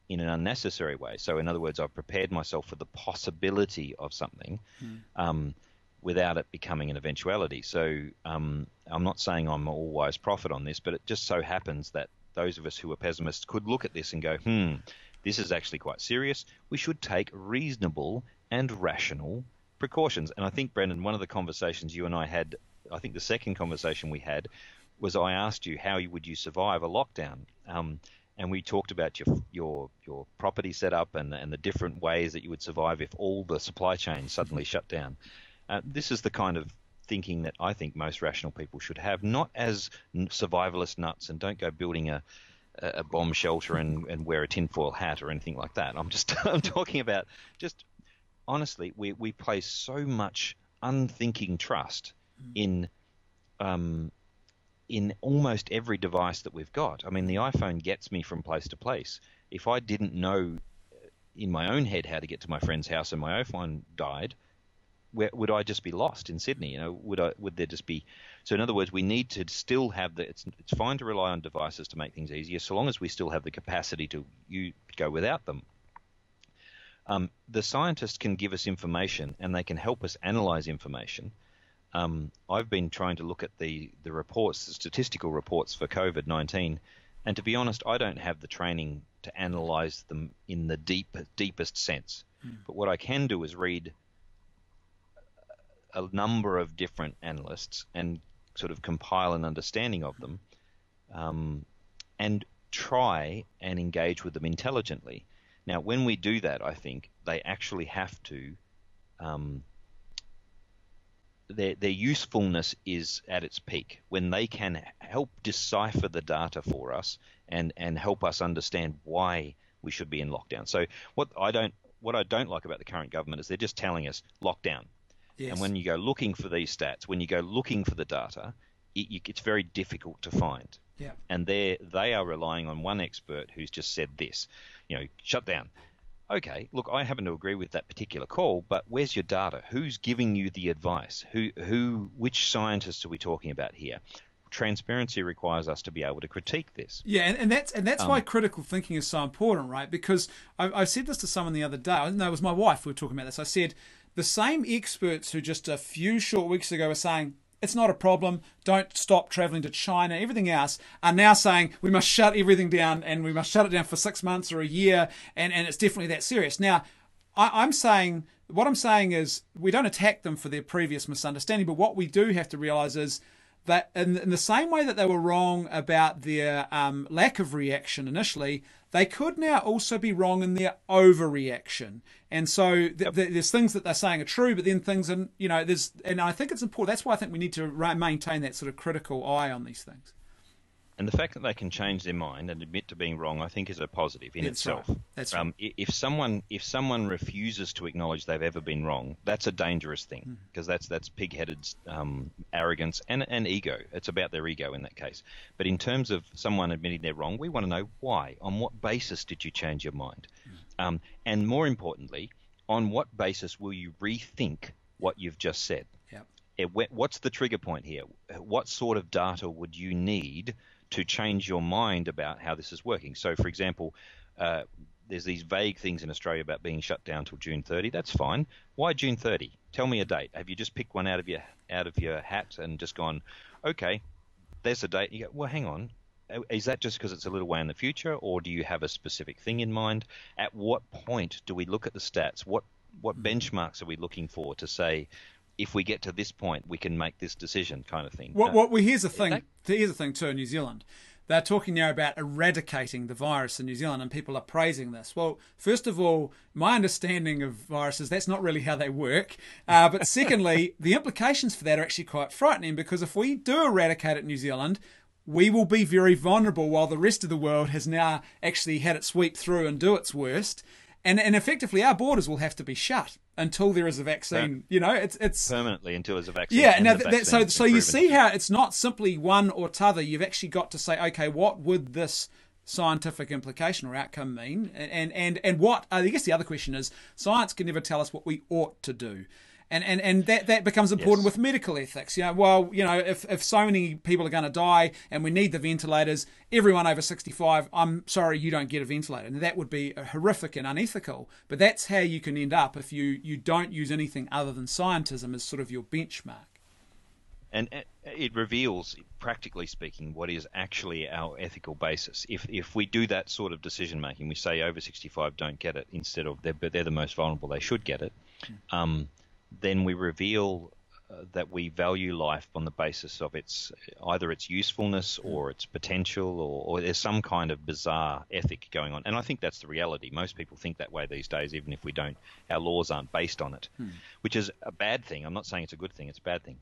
in an unnecessary way. So in other words, I've prepared myself for the possibility of something without it becoming an eventuality. So I'm not saying I'm an all-wise prophet on this, but it just so happens that those of us who are pessimists could look at this and go, this is actually quite serious. We should take reasonable and rational precautions. And I think, Brendan, one of the conversations you and I had, I think the second conversation we had, was I asked you, how would you survive a lockdown? And we talked about your property setup and the different ways that you would survive if all the supply chain suddenly shut down. This is the kind of thinking that I think most rational people should have, not as survivalist nuts, and don't go building a bomb shelter and wear a tinfoil hat or anything like that. I'm talking about just honestly, we place so much unthinking trust in almost every device that we've got. I mean, the iPhone gets me from place to place. If I didn't know in my own head how to get to my friend's house and my iPhone died, would I just be lost in Sydney? Would there just be? So in other words, we need to still have it's fine to rely on devices to make things easier, so long as we still have the capacity to go without them. The scientists can give us information and they can help us analyze information. I've been trying to look at the reports, the statistical reports for COVID-19, and to be honest, I don't have the training to analyze them in the deepest sense. But what I can do is read a number of different analysts and sort of compile an understanding of them, and try and engage with them intelligently. Now, when we do that, I think they actually have to their usefulness is at its peak when they can help decipher the data for us and help us understand why we should be in lockdown. So what I don't like about the current government is they're just telling us lockdown. Yes. And when you go looking for these stats, when you go looking for the data, it's very difficult to find. Yeah. And they are relying on one expert who's just said this, shut down. Okay, look, I happen to agree with that particular call, but where's your data? Who's giving you the advice? Which scientists are we talking about here? Transparency requires us to be able to critique this. Yeah, and that's why critical thinking is so important, right? Because I said this to someone the other day. No, it was my wife. We were talking about this. I said the same experts who just a few short weeks ago were saying it's not a problem, don't stop traveling to China, everything else, are now saying we must shut everything down and we must shut it down for 6 months or a year, and it's definitely that serious. Now, what I'm saying is we don't attack them for their previous misunderstanding, but what we do have to realise is that in the same way that they were wrong about their lack of reaction initially, they could now also be wrong in their overreaction. And so there's things that they're saying are true, but then things are, and I think it's important. That's why I think we need to maintain that sort of critical eye on these things. And the fact that they can change their mind and admit to being wrong, I think, is a positive in itself. Right. That's right. If someone refuses to acknowledge they've ever been wrong, that's a dangerous thing, because that's pig-headed arrogance and ego. It's about their ego in that case. But in terms of someone admitting they're wrong, we want to know why. On what basis did you change your mind? And more importantly, on what basis will you rethink what you've just said? Yep. What's the trigger point here? What sort of data would you need to change your mind about how this is working? So, for example, there's these vague things in Australia about being shut down till June 30. That's fine. Why June 30? Tell me a date. Have you just picked one out of your hat and just gone, okay, there's a date? You go, well, hang on. Is that just because it's a little way in the future, or do you have a specific thing in mind? At what point do we look at the stats? What benchmarks are we looking for to say, if we get to this point, we can make this decision, kind of thing? Well, here's the thing. Here's the thing too. In New Zealand, they're talking now about eradicating the virus in New Zealand, and people are praising this. Well, first of all, my understanding of viruses, that's not really how they work. But secondly, the implications for that are actually quite frightening, because if we do eradicate it in New Zealand, we will be very vulnerable, while the rest of the world has now actually had it sweep through and do its worst. And effectively, our borders will have to be shut until there is a vaccine. It's permanently until there's a vaccine. Yeah, now so you see how it's not simply one or t'other. You've actually got to say, okay, what would this scientific implication or outcome mean? And what I guess the other question is, science can never tell us what we ought to do. And that becomes important with medical ethics. If so many people are going to die and we need the ventilators, everyone over 65, I'm sorry, you don't get a ventilator. And that would be horrific and unethical. But that's how you can end up if you don't use anything other than scientism as sort of your benchmark. And it reveals, practically speaking, what is actually our ethical basis. If we do that sort of decision making, we say over 65 don't get it, instead of they're the most vulnerable, they should get it. Then we reveal that we value life on the basis of either its usefulness or its potential, or there's some kind of bizarre ethic going on. And I think that's the reality. Most people think that way these days, even if we don't. Our laws aren't based on it, which is a bad thing. I'm not saying it's a good thing. It's a bad thing.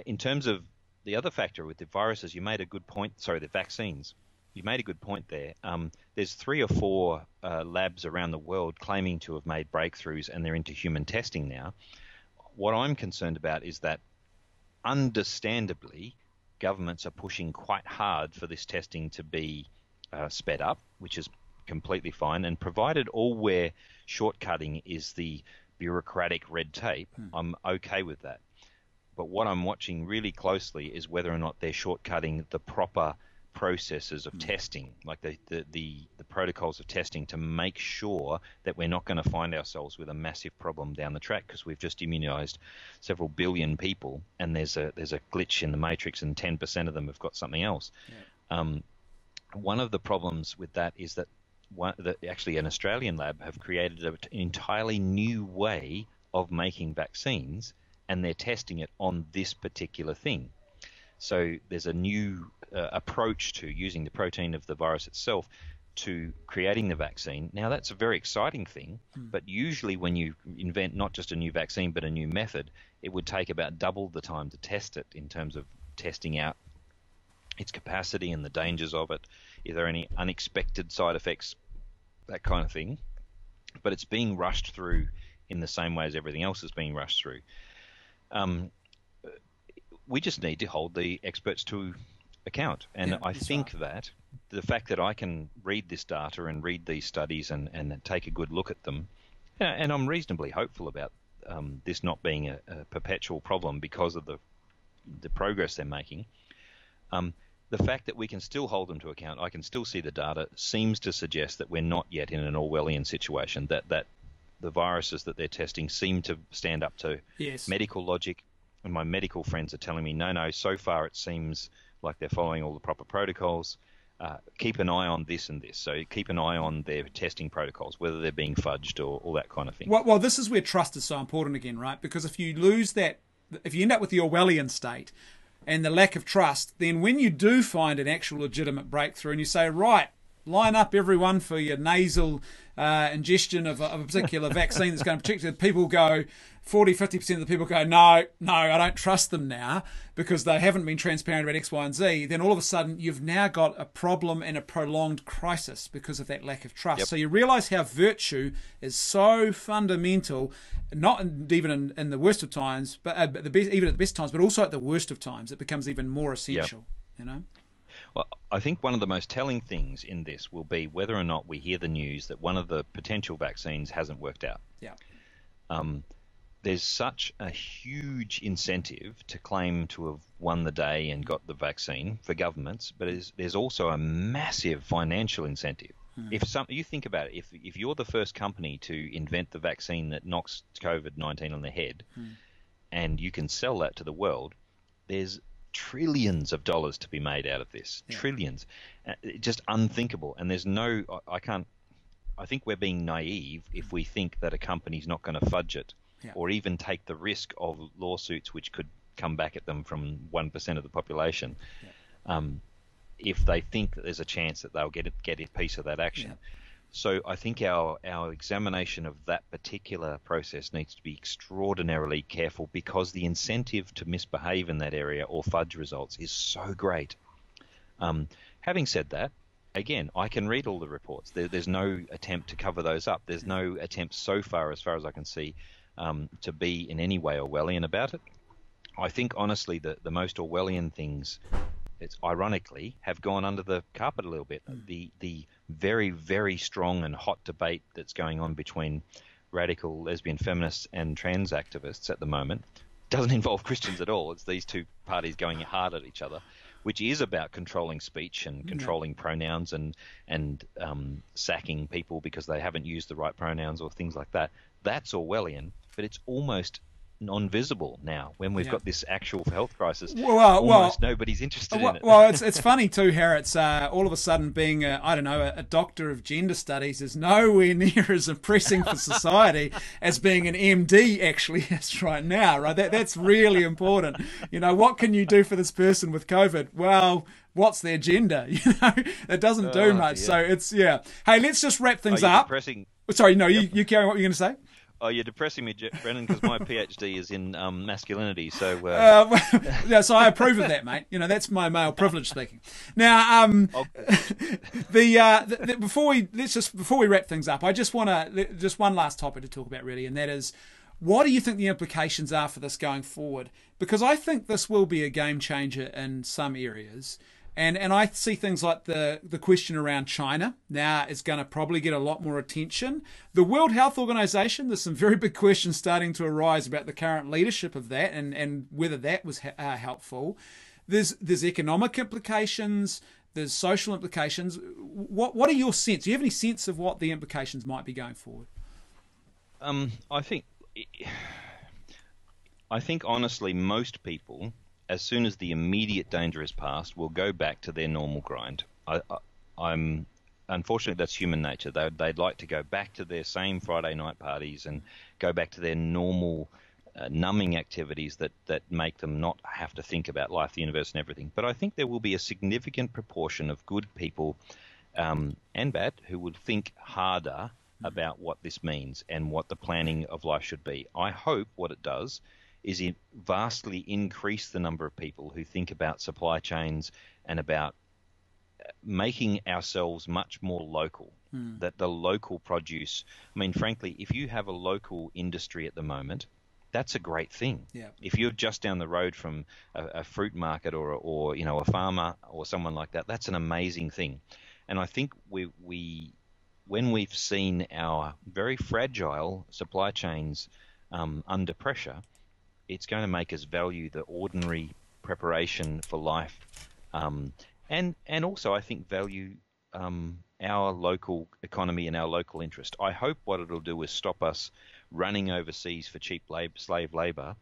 In terms of the other factor with the viruses, you made a good point. Sorry, the vaccines. You made a good point there. There's 3 or 4 labs around the world claiming to have made breakthroughs, and they're into human testing now. What I'm concerned about is that, understandably, governments are pushing quite hard for this testing to be sped up, which is completely fine. And provided all we're shortcutting is the bureaucratic red tape, I'm okay with that. But what I'm watching really closely is whether or not they're shortcutting the proper processes of testing, like the protocols of testing, to make sure that we're not going to find ourselves with a massive problem down the track, because we've just immunized several billion people and there's a glitch in the matrix and 10% of them have got something else. One of the problems with that is that actually an Australian lab have created an entirely new way of making vaccines, and they're testing it on this particular thing. So there's a new approach to using the protein of the virus itself to creating the vaccine. Now, that's a very exciting thing, but usually when you invent not just a new vaccine but a new method, it would take about double the time to test it, in terms of testing out its capacity and the dangers of it. Is there any unexpected side effects, that kind of thing. But it's being rushed through in the same way as everything else is being rushed through. We just need to hold the experts to account. And I think that the fact that I can read this data and read these studies and take a good look at them, and I'm reasonably hopeful about this not being a perpetual problem because of the progress they're making. The fact that we can still hold them to account, I can still see the data, seems to suggest that we're not yet in an Orwellian situation, that the viruses that they're testing seem to stand up to medical logic. And my medical friends are telling me, no, so far it seems like they're following all the proper protocols. Keep an eye on this and this. So keep an eye on their testing protocols, whether they're being fudged or all that kind of thing. Well, this is where trust is so important again, right? Because if you lose that, if you end up with the Orwellian state, and the lack of trust, then when you do find an actual legitimate breakthrough and you say, right, line up everyone for your nasal ingestion of a particular vaccine that's going to protect you, people go, 40-50% of the people go, no, I don't trust them now because they haven't been transparent about X, Y, and Z. Then all of a sudden, you've now got a problem and a prolonged crisis because of that lack of trust. Yep. So you realise how virtue is so fundamental, not even in the worst of times, but even at the best times, but also at the worst of times. It becomes even more essential. Yep. Well, I think one of the most telling things in this will be whether or not we hear the news that one of the potential vaccines hasn't worked out. Yeah. There's such a huge incentive to claim to have won the day and got the vaccine for governments, but there's also a massive financial incentive. If you think about it, if you're the first company to invent the vaccine that knocks COVID-19 on the head, and you can sell that to the world, there's trillions of dollars to be made out of this. Yeah. Trillions. Just unthinkable. And there's no, I think we're being naive if we think that a company's not going to fudge it. Yeah. Or even take the risk of lawsuits which could come back at them from 1% of the population, if they think that there's a chance that they'll get a piece of that action. Yeah. So I think our examination of that particular process needs to be extraordinarily careful because the incentive to misbehave in that area or fudge results is so great. Having said that, again, I can read all the reports. There's no attempt to cover those up. There's no attempt so far as I can see, to be in any way Orwellian about it. I think, honestly, the most Orwellian things, it's ironically, have gone under the carpet a little bit. The very, very strong and hot debate that's going on between radical lesbian feminists and trans activists at the moment doesn't involve Christians at all. It's these two parties going hard at each other, which is about controlling speech and controlling pronouns and sacking people because they haven't used the right pronouns or things like that. That's Orwellian, but it's almost non-visible now when we've got this actual health crisis. Almost nobody's interested in it. Well, it's funny too, Harry. All of a sudden being a doctor of gender studies is nowhere near as impressing for society as being an MD actually is right now. Right? That's really important. What can you do for this person with COVID? Well, what's their gender? It doesn't do much. Yeah. So it's Hey, let's just wrap things up. Depressing. Sorry, no, you carry on what you're going to say. Oh, you're depressing me, Brennan, because my PhD is in masculinity. So, so I approve of that, mate. That's my male privilege speaking. Now, before we wrap things up, I just want to one last topic to talk about, really, and that is, what do you think the implications are for this going forward? Because I think this will be a game changer in some areas. And I see things like the question around China now is going to probably get a lot more attention. The World Health Organization, there's some very big questions starting to arise about the current leadership of that and whether that was helpful. There's economic implications. There's social implications. What are your sense? Do you have any sense of what the implications might be going forward? I think honestly, most people, as soon as the immediate danger is past, will go back to their normal grind. Unfortunately, that's human nature. They'd like to go back to their same Friday night parties and go back to their normal numbing activities that make them not have to think about life, the universe, and everything. But I think there will be a significant proportion of good people and bad who would think harder about what this means and what the planning of life should be. I hope what it does is it vastly increase the number of people who think about supply chains and about making ourselves much more local, that the local produce. I mean, frankly, if you have a local industry at the moment, that's a great thing. Yeah. If you're just down the road from a fruit market or a farmer or someone like that, that's an amazing thing. And I think when we've seen our very fragile supply chains under pressure, it's going to make us value the ordinary preparation for life, and also I think value our local economy and our local interest. I hope what it'll do is stop us running overseas for cheap slave labor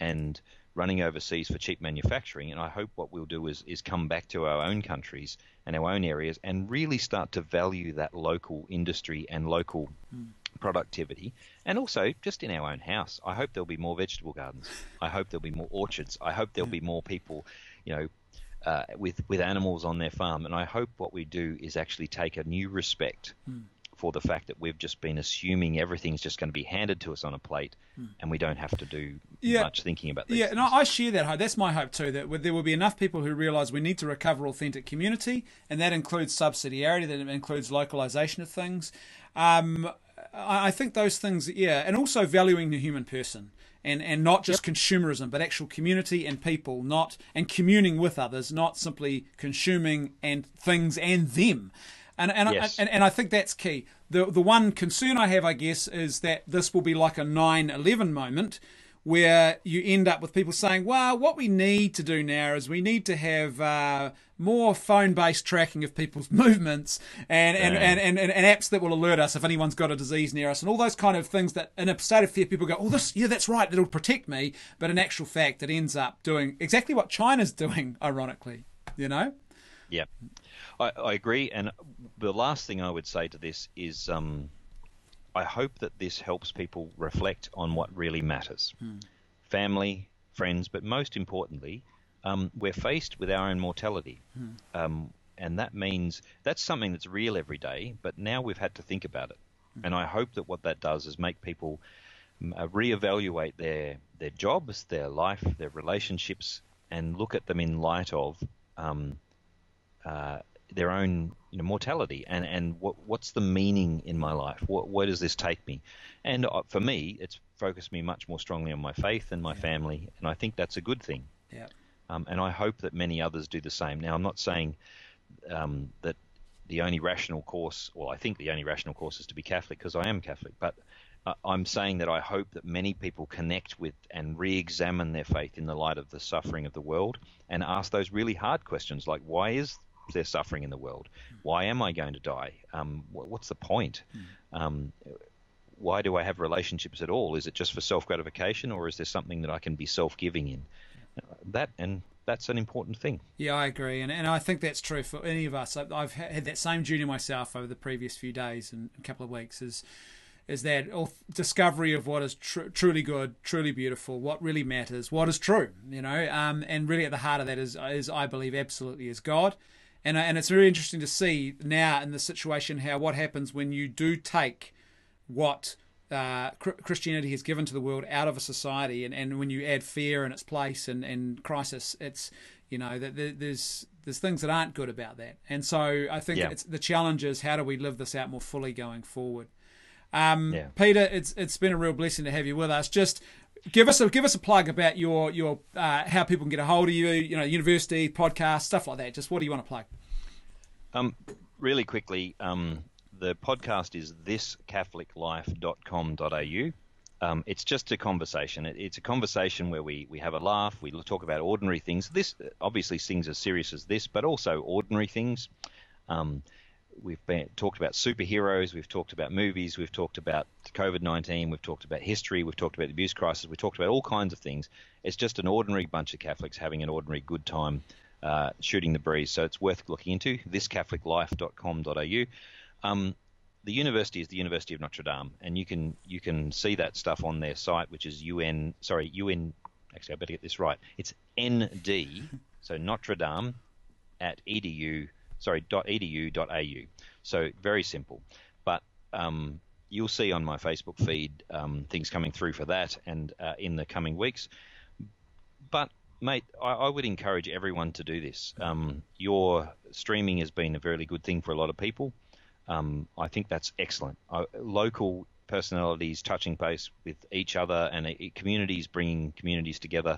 and running overseas for cheap manufacturing. And I hope what we'll do is come back to our own countries and our own areas and really start to value that local industry and local productivity, and also just in our own house. I hope there'll be more vegetable gardens. I hope there'll be more orchards. I hope there'll be more people, with animals on their farm. And I hope what we do is actually take a new respect for the fact that we've just been assuming everything's just going to be handed to us on a plate, and we don't have to do much thinking about this. Yeah, and I share that hope. That's my hope too, that there will be enough people who realise we need to recover authentic community, and that includes subsidiarity, that includes localisation of things. I think those things, and also valuing the human person. And not just consumerism, but actual community and people, and communing with others, not simply consuming and things and them. And I think that's key. The one concern I have, I guess, is that this will be like a 9/11 moment, where you end up with people saying, well, what we need to do now is we need to have more phone-based tracking of people's movements and apps that will alert us if anyone's got a disease near us, and all those kind of things that in a state of fear people go, that's right, it'll protect me. But in actual fact, it ends up doing exactly what China's doing, ironically, Yeah. I agree. And the last thing I would say to this is I hope that this helps people reflect on what really matters. Family, friends, but most importantly, we're faced with our own mortality. And that means that's something that's real every day, but now we've had to think about it. And I hope that what that does is make people reevaluate their jobs, their life, their relationships, and look at them in light of their own mortality and what's the meaning in my life? Where does this take me? And for me, it's focused me much more strongly on my faith and my family, and I think that's a good thing. Yeah. And I hope that many others do the same. Now, I'm not saying that the only rational course, or I think the only rational course is to be Catholic, because I am Catholic, but I'm saying that I hope that many people connect with and re-examine their faith in the light of the suffering of the world and ask those really hard questions like, why is there suffering in the world? Why am I going to die? What's the point? Why do I have relationships at all? Is it just for self-gratification, or is there something that I can be self-giving in? That's an important thing. Yeah, I agree, and I think that's true for any of us. I've had that same journey myself over the previous few days and a couple of weeks. Is that discovery of what is truly good, truly beautiful, what really matters, what is true, and really at the heart of that is I believe absolutely is God. And it's very interesting to see now in the situation what happens when you do take what Christianity has given to the world out of a society, and when you add fear in its place and crisis, it's that there's things that aren't good about that. And so I think it's the challenge is, how do we live this out more fully going forward? Peter, it's been a real blessing to have you with us. Just give us a plug about your how people can get a hold of you, university, podcast, stuff like that. Just what do you want to plug? Really quickly, the podcast is thiscatholiclife.com.au. It's just a conversation. It's a conversation where we have a laugh. We talk about ordinary things. This obviously things as serious as this, but also ordinary things. We've talked about superheroes, we've talked about movies, we've talked about COVID-19, we've talked about history, we've talked about the abuse crisis, we've talked about all kinds of things. It's just an ordinary bunch of Catholics having an ordinary good time shooting the breeze. So it's worth looking into, thiscatholiclife.com.au. The university is the University of Notre Dame, and you can see that stuff on their site, which is actually I better get this right. It's ND, so Notre Dame at edu.edu.au. So very simple. But you'll see on my Facebook feed things coming through for that and in the coming weeks. But, mate, I would encourage everyone to do this. Your streaming has been a very good thing for a lot of people. I think that's excellent. Local personalities touching base with each other and communities bringing communities together,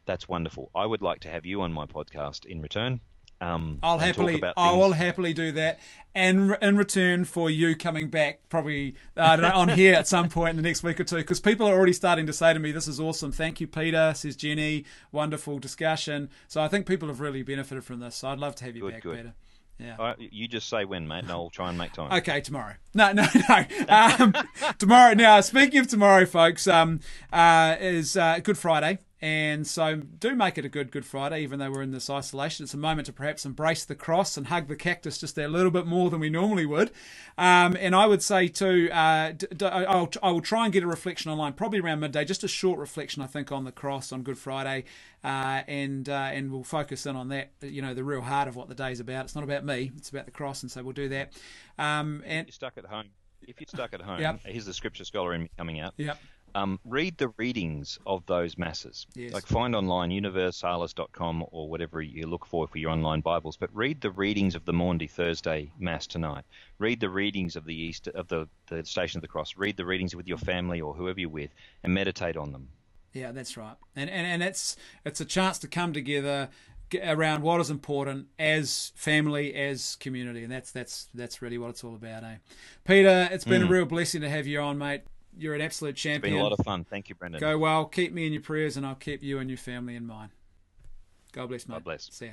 that's wonderful. I would like to have you on my podcast in return. I will happily do that, and in return for you coming back probably on here at some point in the next week or two, because people are already starting to say to me, this is awesome, thank you Peter, says Jenny, wonderful discussion. So I think people have really benefited from this, so I'd love to have you back, Peter. Yeah. You just say when, mate, and I'll try and make time. Okay, tomorrow. No. Tomorrow. Now, speaking of tomorrow, folks, is Good Friday. And so do make it a good Good Friday, even though we're in this isolation. It's a moment to perhaps embrace the cross and hug the cactus just a little bit more than we normally would. And I would say too, I will try and get a reflection online, probably around midday, just a short reflection, I think, on the cross on Good Friday. And we'll focus in on that, the real heart of what the day's about. It's not about me, it's about the cross, and so we'll do that. And if you're stuck at home, yep. Here's the scripture scholar in me coming out. Yep. Read the readings of those masses. Yes. Like find online universalis.com or whatever you look for your online Bibles, but read the readings of the Maundy Thursday Mass tonight. Read the readings of the Easter of the Station of the Cross. Read the readings with your family or whoever you're with, and meditate on them. Yeah, that's right. And it's a chance to come together around what is important as family, as community, and that's really what it's all about, eh? Peter, it's been a real blessing to have you on, mate. You're an absolute champion. It's been a lot of fun. Thank you, Brendan. Go well. Keep me in your prayers, and I'll keep you and your family in mind. God bless, mate. God bless. See ya.